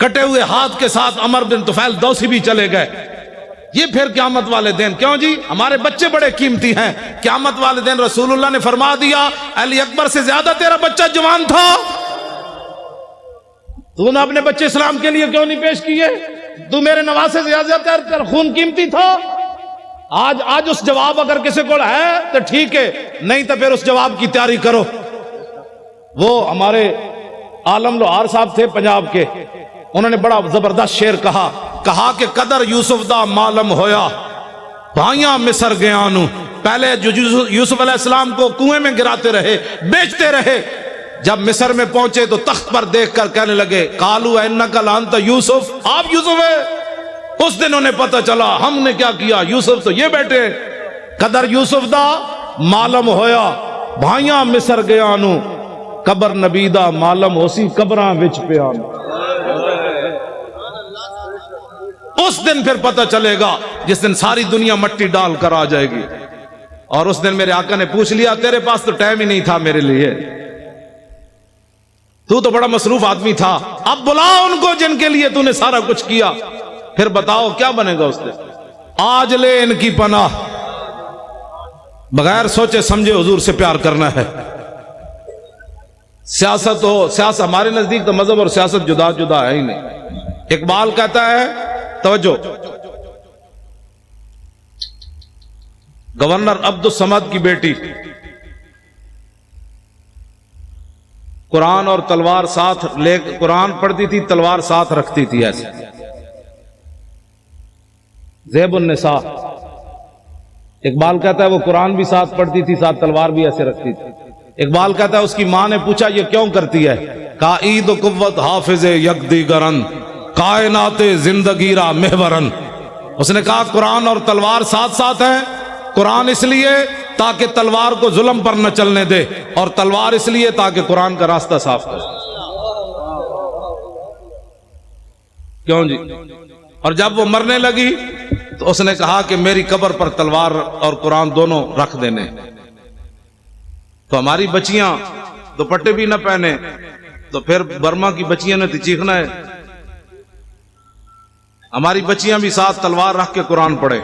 کٹے ہوئے ہاتھ کے ساتھ عمر بن طفیل دوسی بھی چلے گئے. یہ پھر قیامت والے دن کیوں جی؟ ہمارے بچے بڑے قیمتی ہیں. قیامت والے دن رسول اللہ نے فرما دیا علی اکبر سے زیادہ تیرا بچہ جوان تھا، تو نے اپنے بچے اسلام کے لیے کیوں نہیں پیش کیے؟ تو میرے نواسے سے زیادہ تیرا خون قیمتی تھا. آج اس جواب اگر کسی کو ہے تو ٹھیک ہے، نہیں تو پھر اس جواب کی تیاری کرو. وہ ہمارے عالم لوہار صاحب تھے پنجاب کے، انہوں نے بڑا زبردست شعر کہا کہ قدر یوسف دا معلوم ہویا بھائیاں مصر گیا نو. پہلے جو یوسف علیہ السلام کو کنویں میں گراتے رہے، بیچتے رہے، جب مصر میں پہنچے تو تخت پر دیکھ کر کہنے لگے قالوا انک لانت یوسف، آپ یوسف ہے. اس دن انہیں پتہ چلا ہم نے کیا کیا، یوسف تو یہ بیٹھے. قدر یوسف دا معلوم ہویا بھائیاں مصر گیا نو، قبر نبی دا معلوم ہوسی قبراں وچ پیا نو. اس دن پھر پتہ چلے گا جس دن ساری دنیا مٹی ڈال کر آ جائے گی. اور اس دن میرے آقا نے پوچھ لیا تیرے پاس تو ٹائم ہی نہیں تھا میرے لیے، تو بڑا مصروف آدمی تھا، اب بلا ان کو جن کے لیے تو نے سارا کچھ کیا. پھر بتاؤ کیا بنے گا اس دن. آج لے ان کی پناہ، بغیر سوچے سمجھے حضور سے پیار کرنا ہے. سیاست ہمارے نزدیک تو مذہب اور سیاست جدا جدا ہے ہی نہیں. اقبال کہتا ہے توجہ، گورنر عبد الصمد کی بیٹی قرآن اور تلوار ساتھ لے قرآن پڑھتی تھی، تلوار ساتھ رکھتی تھی ایسے. زیب النساء. اقبال کہتا ہے وہ قرآن بھی ساتھ پڑھتی تھی، ساتھ تلوار بھی ایسے رکھتی تھی. اقبال کہتا ہے اس کی ماں نے پوچھا یہ کیوں کرتی ہے؟ کہا عید و قوت حافظ یک دیگرن کائنات زندگی را محورن. اس نے کہا قرآن اور تلوار ساتھ ساتھ ہیں. قرآن اس لیے تاکہ تلوار کو ظلم پر نہ چلنے دے، اور تلوار اس لیے تاکہ قرآن کا راستہ صاف کرے. کیوں جی؟ اور جب وہ مرنے لگی تو اس نے کہا کہ میری قبر پر تلوار اور قرآن دونوں رکھ دینے. تو ہماری بچیاں دوپٹے بھی نہ پہنے تو پھر برما کی بچیاں نے تو چیخنا ہے. ہماری بچیاں بھی ساتھ تلوار رکھ کے قرآن پڑھے.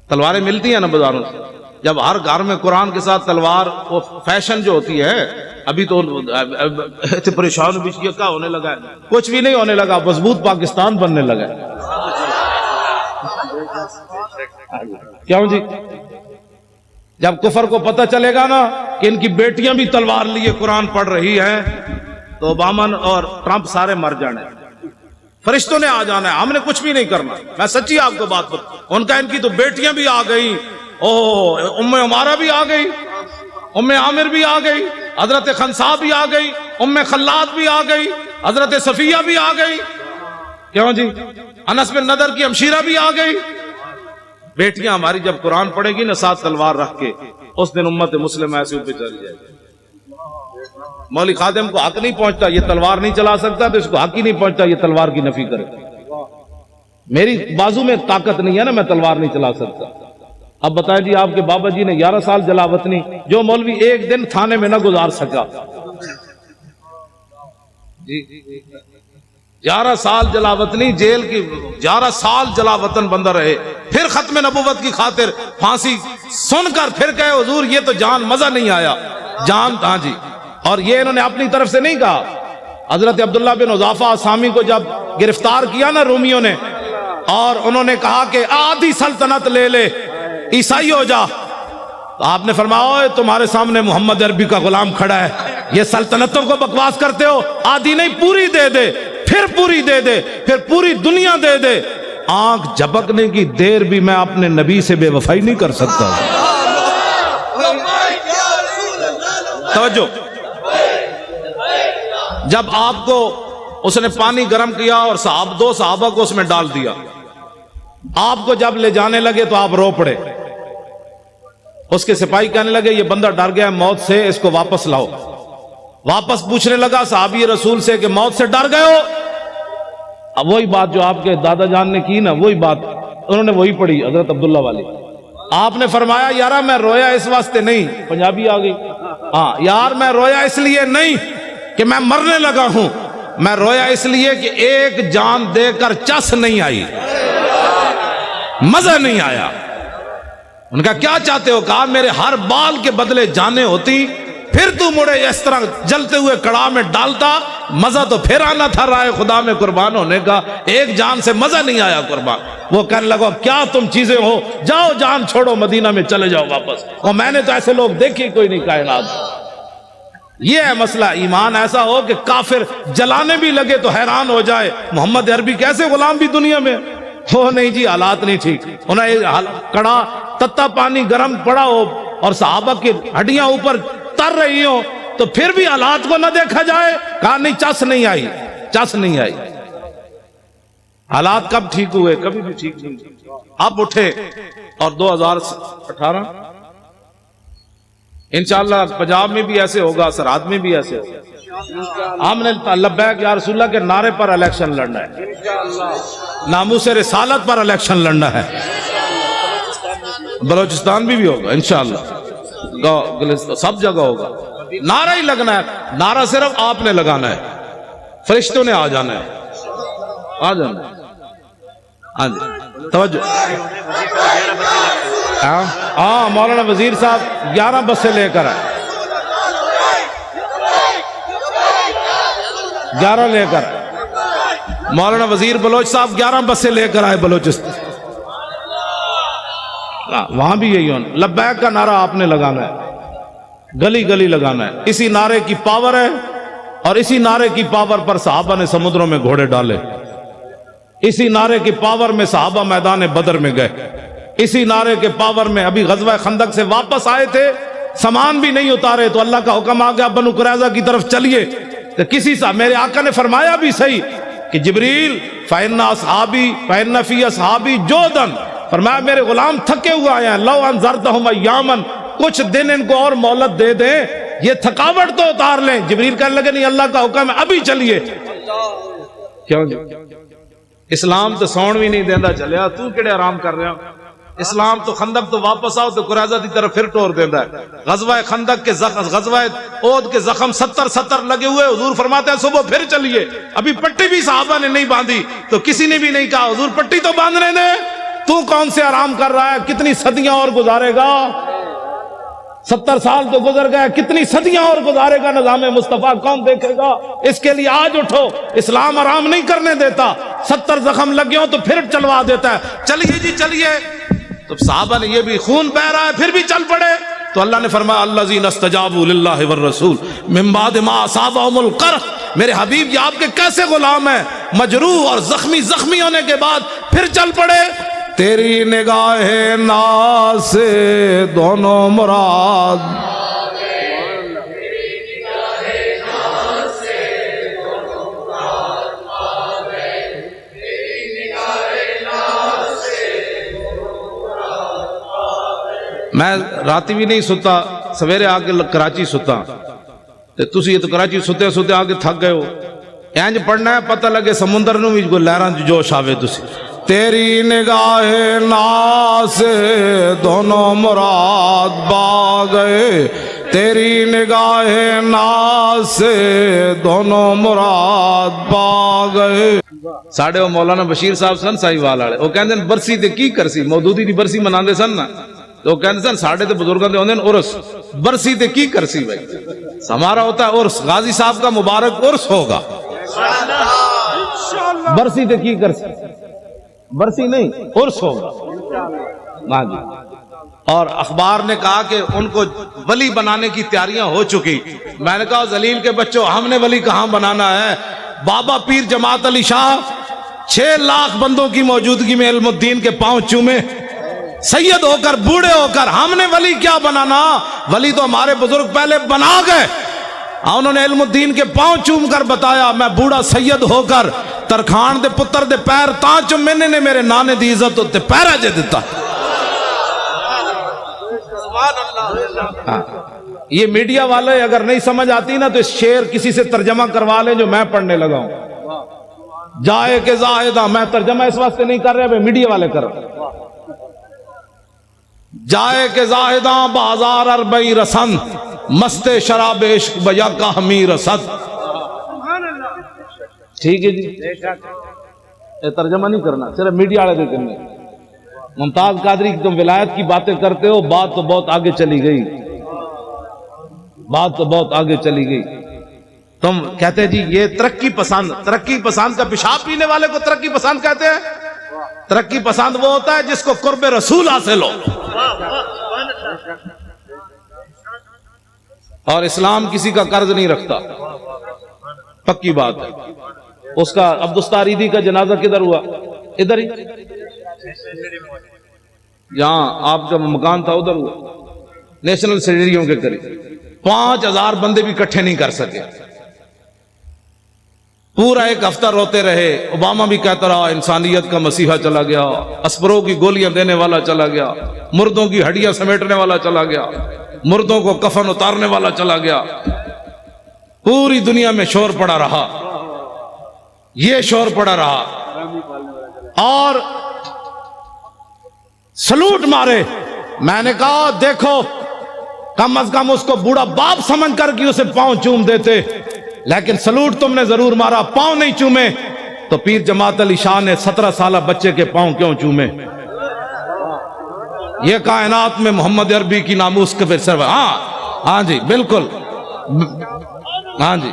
تلواریں ملتی ہیں نا بازاروں سے. جب ہر گھر میں قرآن کے ساتھ تلوار، وہ فیشن جو ہوتی ہے، ابھی تو پریشان بھی کیا ہونے لگا ہے. کچھ بھی نہیں ہونے لگا، مضبوط پاکستان بننے لگا ہے. کیوں جی؟ جب کفر کو پتہ چلے گا نا کہ ان کی بیٹیاں بھی تلوار لیے قرآن پڑھ رہی ہیں تو اوباما اور ٹرمپ سارے مر جانے. فرشتوں نے آ جانا ہے، ہم نے کچھ بھی نہیں کرنا. میں سچی آپ کو بات بتا، ان کا ان کی تو بیٹیاں بھی آ گئی. ام عمارہ بھی آ گئی، ام عامر بھی آ گئی، حضرت خنسا بھی آ گئی، ام خلاد بھی آ گئی، حضرت صفیہ بھی آ گئی. کیوں جی؟ انس بن نضر کی ہمشیرہ بھی آ گئی. بیٹیاں ہماری جب قرآن پڑھے گی نا ساتھ تلوار رکھ کے، اس دن امت مسلم ایسے اوپر چلی جائے گی. مولوی خادم کو حق نہیں پہنچتا یہ تلوار نہیں چلا سکتا، تو اس کو حق ہی نہیں پہنچتا یہ تلوار کی نفی کرے. میری بازو میں طاقت نہیں ہے نا، میں تلوار نہیں چلا سکتا. اب بتائیں جی، آپ کے بابا جی نے 11 سال جلاوطنی، جو مولوی ایک دن تھانے میں نہ گزار سکا. 11 سال جلاوطنی جیل کی، 11 سال جلاوطن بندہ رہے، پھر ختم نبوت کی خاطر پھانسی سن کر پھر کہے حضور یہ تو جان مزہ نہیں آیا جان. ہاں جی. اور یہ انہوں نے اپنی طرف سے نہیں کہا. حضرت عبداللہ بن حذافہ اسامی کو جب گرفتار کیا نا رومیوں نے، اور انہوں نے کہا کہ آدھی سلطنت لے لے، عیسائی ہو جا، تو آپ نے فرمایا تمہارے سامنے محمد عربی کا غلام کھڑا ہے، یہ سلطنتوں کو بکواس کرتے ہو، آدھی نہیں پوری دے دے، پھر پوری دے دے، پھر پوری دنیا دے دے. آنکھ جھپکنے کی دیر بھی میں اپنے نبی سے بے وفائی نہیں کر سکتا. توجہ. جب آپ کو اس نے پانی گرم کیا اور دو صحابہ کو اس میں ڈال دیا، آپ کو جب لے جانے لگے تو آپ رو پڑے. اس کے سپاہی کہنے لگے یہ بندہ ڈر گیا موت سے، اس کو واپس لاؤ. واپس پوچھنے لگا صحابی رسول سے کہ موت سے ڈر گئے ہو؟ اب وہی بات جو آپ کے دادا جان نے کی نا، وہی بات انہوں نے وہی پڑھی حضرت عبداللہ والی. آپ نے فرمایا یارا میں رویا اس واسطے نہیں، پنجابی آ گئی، ہاں یار میں رویا اس لیے نہیں کہ میں مرنے لگا ہوں، میں رویا اس لیے کہ ایک جان دے کر چس نہیں آئی، مزہ نہیں آیا. ان کا کیا چاہتے ہو؟ کہا میرے ہر بال کے بدلے جانیں ہوتی، پھر تو مڑے اس طرح جلتے ہوئے کڑاہ میں ڈالتا، مزہ تو پھر آنا تھا رائے خدا میں قربان ہونے کا، ایک جان سے مزہ نہیں آیا قربان. وہ کہنے لگا کیا تم چیزیں ہو، جاؤ جان چھوڑو مدینہ میں چلے جاؤ واپس. اور میں نے تو ایسے لوگ دیکھے کوئی نہیں کائنات. یہ ہے مسئلہ. ایمان ایسا ہو کہ کافر جلانے بھی لگے تو حیران ہو جائے محمد عربی کیسے غلام بھی دنیا میں ہو. نہیں جی حالات نہیں ٹھیک. انہیں کڑا تتا پانی گرم پڑا ہو اور صحابہ کی ہڈیاں اوپر تر رہی ہو تو پھر بھی حالات کو نہ دیکھا جائے. کہا نہیں چس نہیں آئی، چس نہیں آئی. حالات کب ٹھیک ہوئے؟ کبھی بھی ٹھیک نہیں. اب اٹھے اور 2018 انشاءاللہ پنجاب میں بھی ایسے ہوگا، سرحد میں بھی ایسے ہوگا. ہم نے لبیک یا رسول اللہ کے نعرے پر الیکشن لڑنا ہے، ناموس رسالت پر الیکشن لڑنا ہے. بلوچستان بھی ہوگا انشاءاللہ، سب جگہ ہوگا. نعرہ ہی لگنا ہے. نعرہ صرف آپ نے لگانا ہے، فرشتوں نے آ جانا ہے، آ جانا ہے. ہاں جی توجہ. ہاں مولانا وزیر صاحب 11 بسیں لے کر آئے، 11 لے کر مولانا وزیر بلوچ صاحب 11 بسیں لے کر آئے بلوچستان، وہاں بھی یہی ہونا، لبیک کا نعرہ آپ نے لگانا ہے، گلی گلی لگانا ہے، اسی نعرے کی پاور ہے، اور اسی نعرے کی پاور پر صحابہ نے سمندروں میں گھوڑے ڈالے، اسی نعرے کی پاور میں صحابہ میدان بدر میں گئے، اسی نعرے کے پاور میں ابھی غزوہ خندق سے واپس آئے تھے، سامان بھی نہیں اتارے تو اللہ کا حکم آ گیا بنو قریظہ کی طرف چلیے، تو کسی سے میرے آقا نے فرمایا بھی صحیح کہ جبریل فَإِنَّ أَصْحَابِي فَإِنَّ فِي أَصْحَابِي جُودًا، فرمایا میرے غلام تھکے ہوئے آئے ہیں، لَوْ أَنذَرْتَهُمْ أَيَّامًا، کچھ دن ان کو اور مہلت دے دیں، یہ تھکاوٹ تو اتار لیں۔ جبریل کہنے لگے نہیں، اللہ کا حکم ہے ابھی چلیے۔ کیوں جی اسلام تو سون بھی نہیں دینا چلیا، تو کیڑے آرام کر رہا؟ اسلام تو خندق تو واپس آؤ تو قریظہ دی طرف پھر ٹور دینا ہے۔ غزوہ خندق کے غزوہ احد کے زخم 70 لگے ہوئے، حضور فرماتے ہیں صبح پھر چلیے۔ ابھی پٹی بھی صحابہ نے نہیں باندھی تو کسی نے بھی نہیں کہا حضور پٹی تو باندھنے دیں، تو کون سے آرام کر رہا ہے؟ کتنی صدیاں اور گزارے گا؟ 70 سال تو گزر گئے، کتنی صدیاں اور گزارے گا؟ نظام مصطفیٰ کون دیکھے گا؟ اس کے لیے آج اٹھو، اسلام آرام نہیں کرنے دیتا، 70 زخم لگے ہوں تو پھر چلوا دیتا ہے، چلیے جی چلیے۔ تو صحابہ نے یہ بھی خون بہ رہا ہے پھر بھی چل پڑے، تو اللہ نے فرمایا الذین استجابوا للہ والرسول من بعد ما اصابهم القرح، میرے حبیب یہ آپ کے کیسے غلام ہیں، مجروح اور زخمی ہونے کے بعد پھر چل پڑے۔ تیری نگاہ ناز سے دونوں مراد، میں راتی بھی نہیں ستا، سویرے آ کے کراچی ستا، تسی یہ تو کراچی ستے ستے آ کے تھک گئے ہو، اینج پڑھنا ہے پتہ لگے سمندر نو بھی کوئی لہراں جوش آوے تسی۔ تیری نگاہ ناز سے دونوں مراد با گئے، تیری نگاہ ناز سے دونوں مراد با گئے۔ ساڑھے وہ مولانا بشیر صاحب سن سائی والے وہ کہندے ہیں برسی تے کی کرسی، مودودی دی برسی مناندے سن نا، تو کہندے سن ساڑھے تے بزرگاں دے ہوندے ہیں عرس، برسی تے کی کرسی بھائی، ہمارا ہوتا ہے عرس، غازی صاحب کا مبارک عرس ہوگا، برسی تے کی کرسی، برسی نہیں عرس ہوگا۔ ہاں جی، اور اخبار نے کہا کہ ان کو ولی بنانے کی تیاریاں ہو چکی، میں نے کہا ذلیل کے بچوں ہم نے ولی کہاں بنانا ہے، بابا پیر جماعت علی شاہ 6 لاکھ بندوں کی موجودگی میں علم الدین کے پاؤں چومے، سید ہو کر بوڑھے ہو کر، ہم نے ولی کیا بنانا، ولی تو ہمارے بزرگ پہلے بنا گئے، انہوں نے علم الدین کے پاؤں چوم کر بتایا میں بوڑھا سید ہو کر ترخان دے پتر دے پیر تاں چومنے نے میرے نانے دی عزت تے پیرا جے دیتا۔ یہ میڈیا والے اگر نہیں سمجھ آتی نا تو اس شعر کسی سے ترجمہ کروا لیں جو میں پڑھنے لگا ہوں، جائے کہ زاہدہ، میں ترجمہ اس واسطے نہیں کر رہے، میڈیا والے کر رہے، جائے کہ زاہداں بازار اربئی رسن، مست شراب عشق بجا کا ہمی رسد۔ ٹھیک ہے جی، یہ ترجمہ نہیں کرنا، صرف میڈیا والے دے کرنے۔ ممتاز قادری کی تم ولایت کی باتیں کرتے ہو، بات تو بہت آگے چلی گئی، بات تو بہت آگے چلی گئی۔ تم کہتے جی یہ ترقی پسند کا پیشاب پینے والے کو ترقی پسند کہتے ہیں؟ ترقی پسند وہ ہوتا ہے جس کو قرب رسول حاصل ہو، اور اسلام کسی کا قرض نہیں رکھتا، پکی بات ہے۔ اس کا عبدالستاریدی کا جنازہ کدھر ہوا؟ ادھر ہی، جہاں آپ کا مکان تھا ادھر ہوا، نیشنل اسٹیڈیم کے قریب۔ 5000 بندے بھی اکٹھے نہیں کر سکے، پورا ایک ہفتہ روتے رہے۔ اوباما بھی کہتا رہا انسانیت کا مسیحا چلا گیا، اسپروں کی گولیاں دینے والا چلا گیا، مردوں کی ہڈیاں سمیٹنے والا چلا گیا، مردوں کو کفن اتارنے والا چلا گیا۔ پوری دنیا میں شور پڑا رہا، یہ شور پڑا رہا، اور سلوٹ مارے۔ میں نے کہا دیکھو کم از کم اس کو بوڑھا باپ سمجھ کر کے اسے پاؤں چوم دیتے، لیکن سلوٹ تم نے ضرور مارا، پاؤں نہیں چومے۔ تو پیر جماعت علی شاہ نے 17 سالہ بچے کے پاؤں کیوں چومے؟ یہ کائنات میں محمد عربی کی ناموس کے پھر سر، ہاں جی بالکل، ہاں جی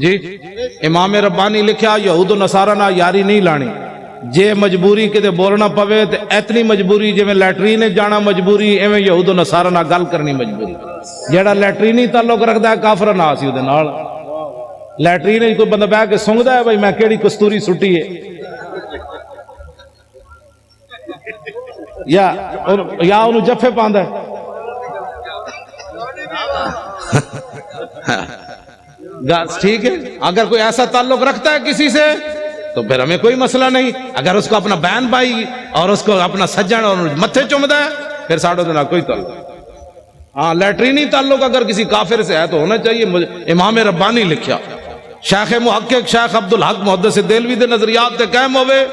جی امام ربانی لکھیا یہود و نصارہ نہ یاری نہیں لانی جے مجبوری کتے بولنا پوے تے اتنی مجبوری جے میں لیٹرین جانا مجبوری ایویں یہود و نصارہ نہ گل کرنی مجبوری جیڑا لیٹرینی تعلق رکھدا ہے کافر نہ سی اودے نال لیٹرین کوئی بندہ بیٹھ کے سونگدا ہے بھائی میں کیڑی کستوری سٹی ہے یا انہوں جفے پاندا ہے ٹھیک ہے اگر کوئی ایسا تعلق رکھتا ہے کسی سے تو پھر ہمیں کوئی مسئلہ نہیں اگر اس کو اپنا بہن بھائی اور اس کو اپنا سجن اور متھے چومدا ہے پھر ساڑھوں دینا کوئی تعلق ہاں لیٹرینی تعلق اگر کسی کافر سے ہے تو ہونا چاہیے امام ربانی لکھیا شیخ محقق شیخ عبدالحق محدث دہلوی دے نظریات تے قائم ہوئے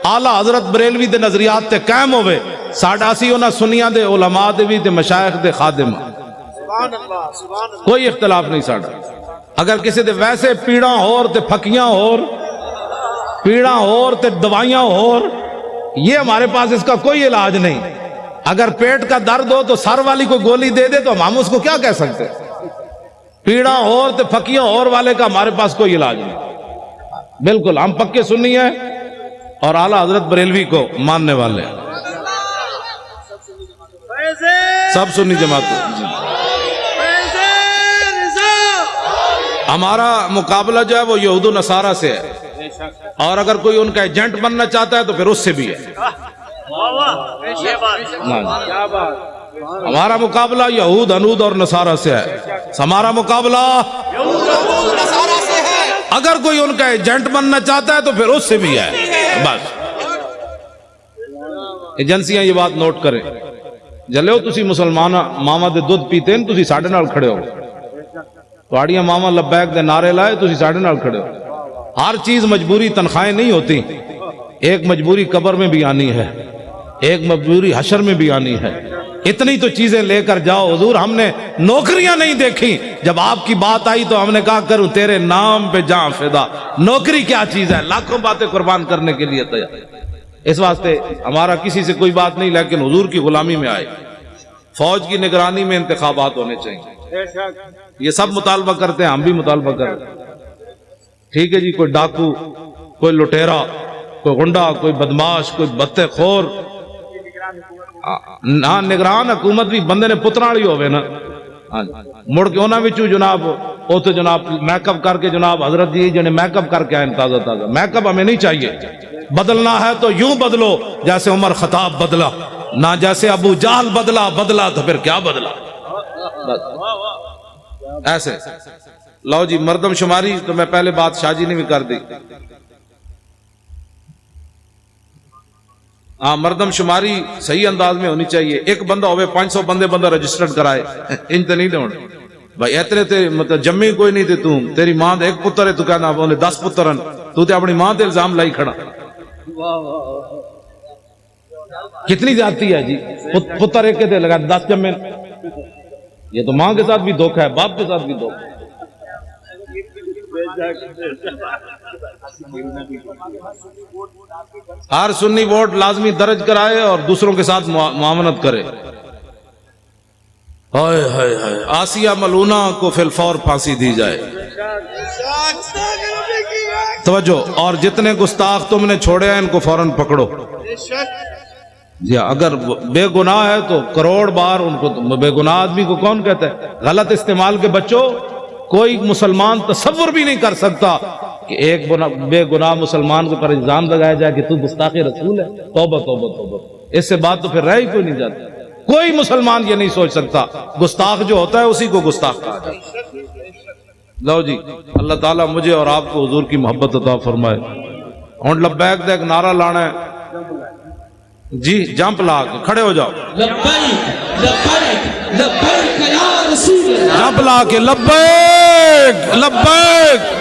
اعلیٰ حضرت بریلوی دے نظریات تے قائم ہوئے ساڈا سی انہاں سنیاں دے علماء دے بھی تے مشائخ دے خادم کوئی اختلاف نہیں ساڈا اگر کسی دے ویسے پیڑاں ہور تے پھکیاں ہور پیڑاں ہور تے دوائیاں ہور یہ ہمارے پاس اس کا کوئی علاج نہیں اگر پیٹ کا درد ہو تو سر والی کو گولی دے دے تو ہم اس کو کیا کہہ سکتے پیڑاں ہور تے پھکیاں ہور والے کا ہمارے پاس کوئی علاج نہیں بالکل ہم پکے سنی ہیں اور اعلیٰ حضرت بریلوی کو ماننے والے ہیں سب سنی جماعت ہمارا مقابلہ جو ہے وہ یہود و نصارہ سے ہے اور اگر کوئی ان کا ایجنٹ بننا چاہتا ہے تو پھر اس سے بھی ہے ہمارا مقابلہ یہود انود اور نصارہ سے ہے ہمارا مقابلہ اگر کوئی ان کا ایجنٹ بننا چاہتا ہے تو پھر اس سے بھی ہے بس ایجنسیاں یہ بات نوٹ کریں جلو تسی مسلمان ماما دے دودھ پیتے ہیں تسی ساڑھے نال کھڑے ہو تواڑیاں ماما لبیک دے نعرے لائے تسی ساڑھے نال کھڑے ہو ہر چیز مجبوری تنخواہیں نہیں ہوتی ایک مجبوری قبر میں بھی آنی ہے ایک مجبوری حشر میں بھی آنی ہے اتنی تو چیزیں لے کر جاؤ حضور ہم نے نوکریاں نہیں دیکھی جب آپ کی بات آئی تو ہم نے کہا کروں تیرے نام پہ جاں فدا نوکری کیا چیز ہے لاکھوں باتیں قربان کرنے کے لیے تیار اس واسطے ہمارا کسی سے کوئی بات نہیں لیکن حضور کی غلامی میں آئے فوج کی نگرانی میں انتخابات ہونے چاہیے یہ سب مطالبہ کرتے ہیں ہم بھی مطالبہ کرتے ہیں ٹھیک ہے جی کوئی ڈاکو کوئی لٹیرا کوئی غنڈا کوئی بدماش کوئی بتے خور نہ نگران حکومت بھی بندے نے پترا والی ہوئے نا مڑ کے انہاں وچوں جناب او تو جناب میک اپ کر کے جناب حضرت جی جنے میک اپ کر کے آئے تازہ تازہ میک اپ ہمیں نہیں چاہیے بدلنا ہے تو یوں بدلو جیسے عمر خطاب بدلا نہ جیسے ابو جہل بدلا تو پھر کیا بدلا ایسے لو جی مردم شماری تو میں پہلے بات شاہ جی نے بھی کر دی ہاں مردم شماری صحیح انداز میں ہونی چاہیے ایک بندہ ہوئے 500 بندہ رجسٹرڈ کرائے ان تے نہیں لونے بھائی اتنے تے مطلب جمی کوئی نہیں تے تیری ماں دے ایک پتر ہے تو کہنا بولے 10 پتر ہیں تو تے اپنی ماں تے الزام لائی کھڑا کتنی زیادتی ہے جی پتر ایک کے تے لگا 10 جمے یہ تو ماں کے ساتھ بھی دھوکہ ہے باپ کے ساتھ بھی دھوکہ ہے ہر سنی ووٹ لازمی درج کرائے اور دوسروں کے ساتھ معاونت کرے آسیہ ملونہ کو فی الفور پھانسی دی جائے توجہ اور جتنے گستاخ تم نے چھوڑے ہیں ان کو فوراً پکڑو جی اگر بے گناہ ہے تو کروڑ بار ان کو بے گناہ آدمی کو کون کہتا ہے غلط استعمال کے بچوں کوئی مسلمان تصور بھی نہیں کر سکتا کہ ایک بے گناہ مسلمان کو پر الزام لگایا جائے کہ تو گستاخ رسول ہے توبہ توبہ توبہ اس سے بات تو پھر رہ ہی کوئی نہیں جاتی کوئی مسلمان یہ نہیں سوچ سکتا گستاخ جو ہوتا ہے اسی کو گستاخ کہا جاتا ہے لو جی اللہ تعالیٰ مجھے اور آپ کو حضور کی محبت عطا فرمائے اور لبیک دے ایک نعرہ لانا ہے جی جمپ لا کے کھڑے ہو جاؤ لبیک لبیک لبیک یا رسول اللہ جمپ لا کے لبیک لبیک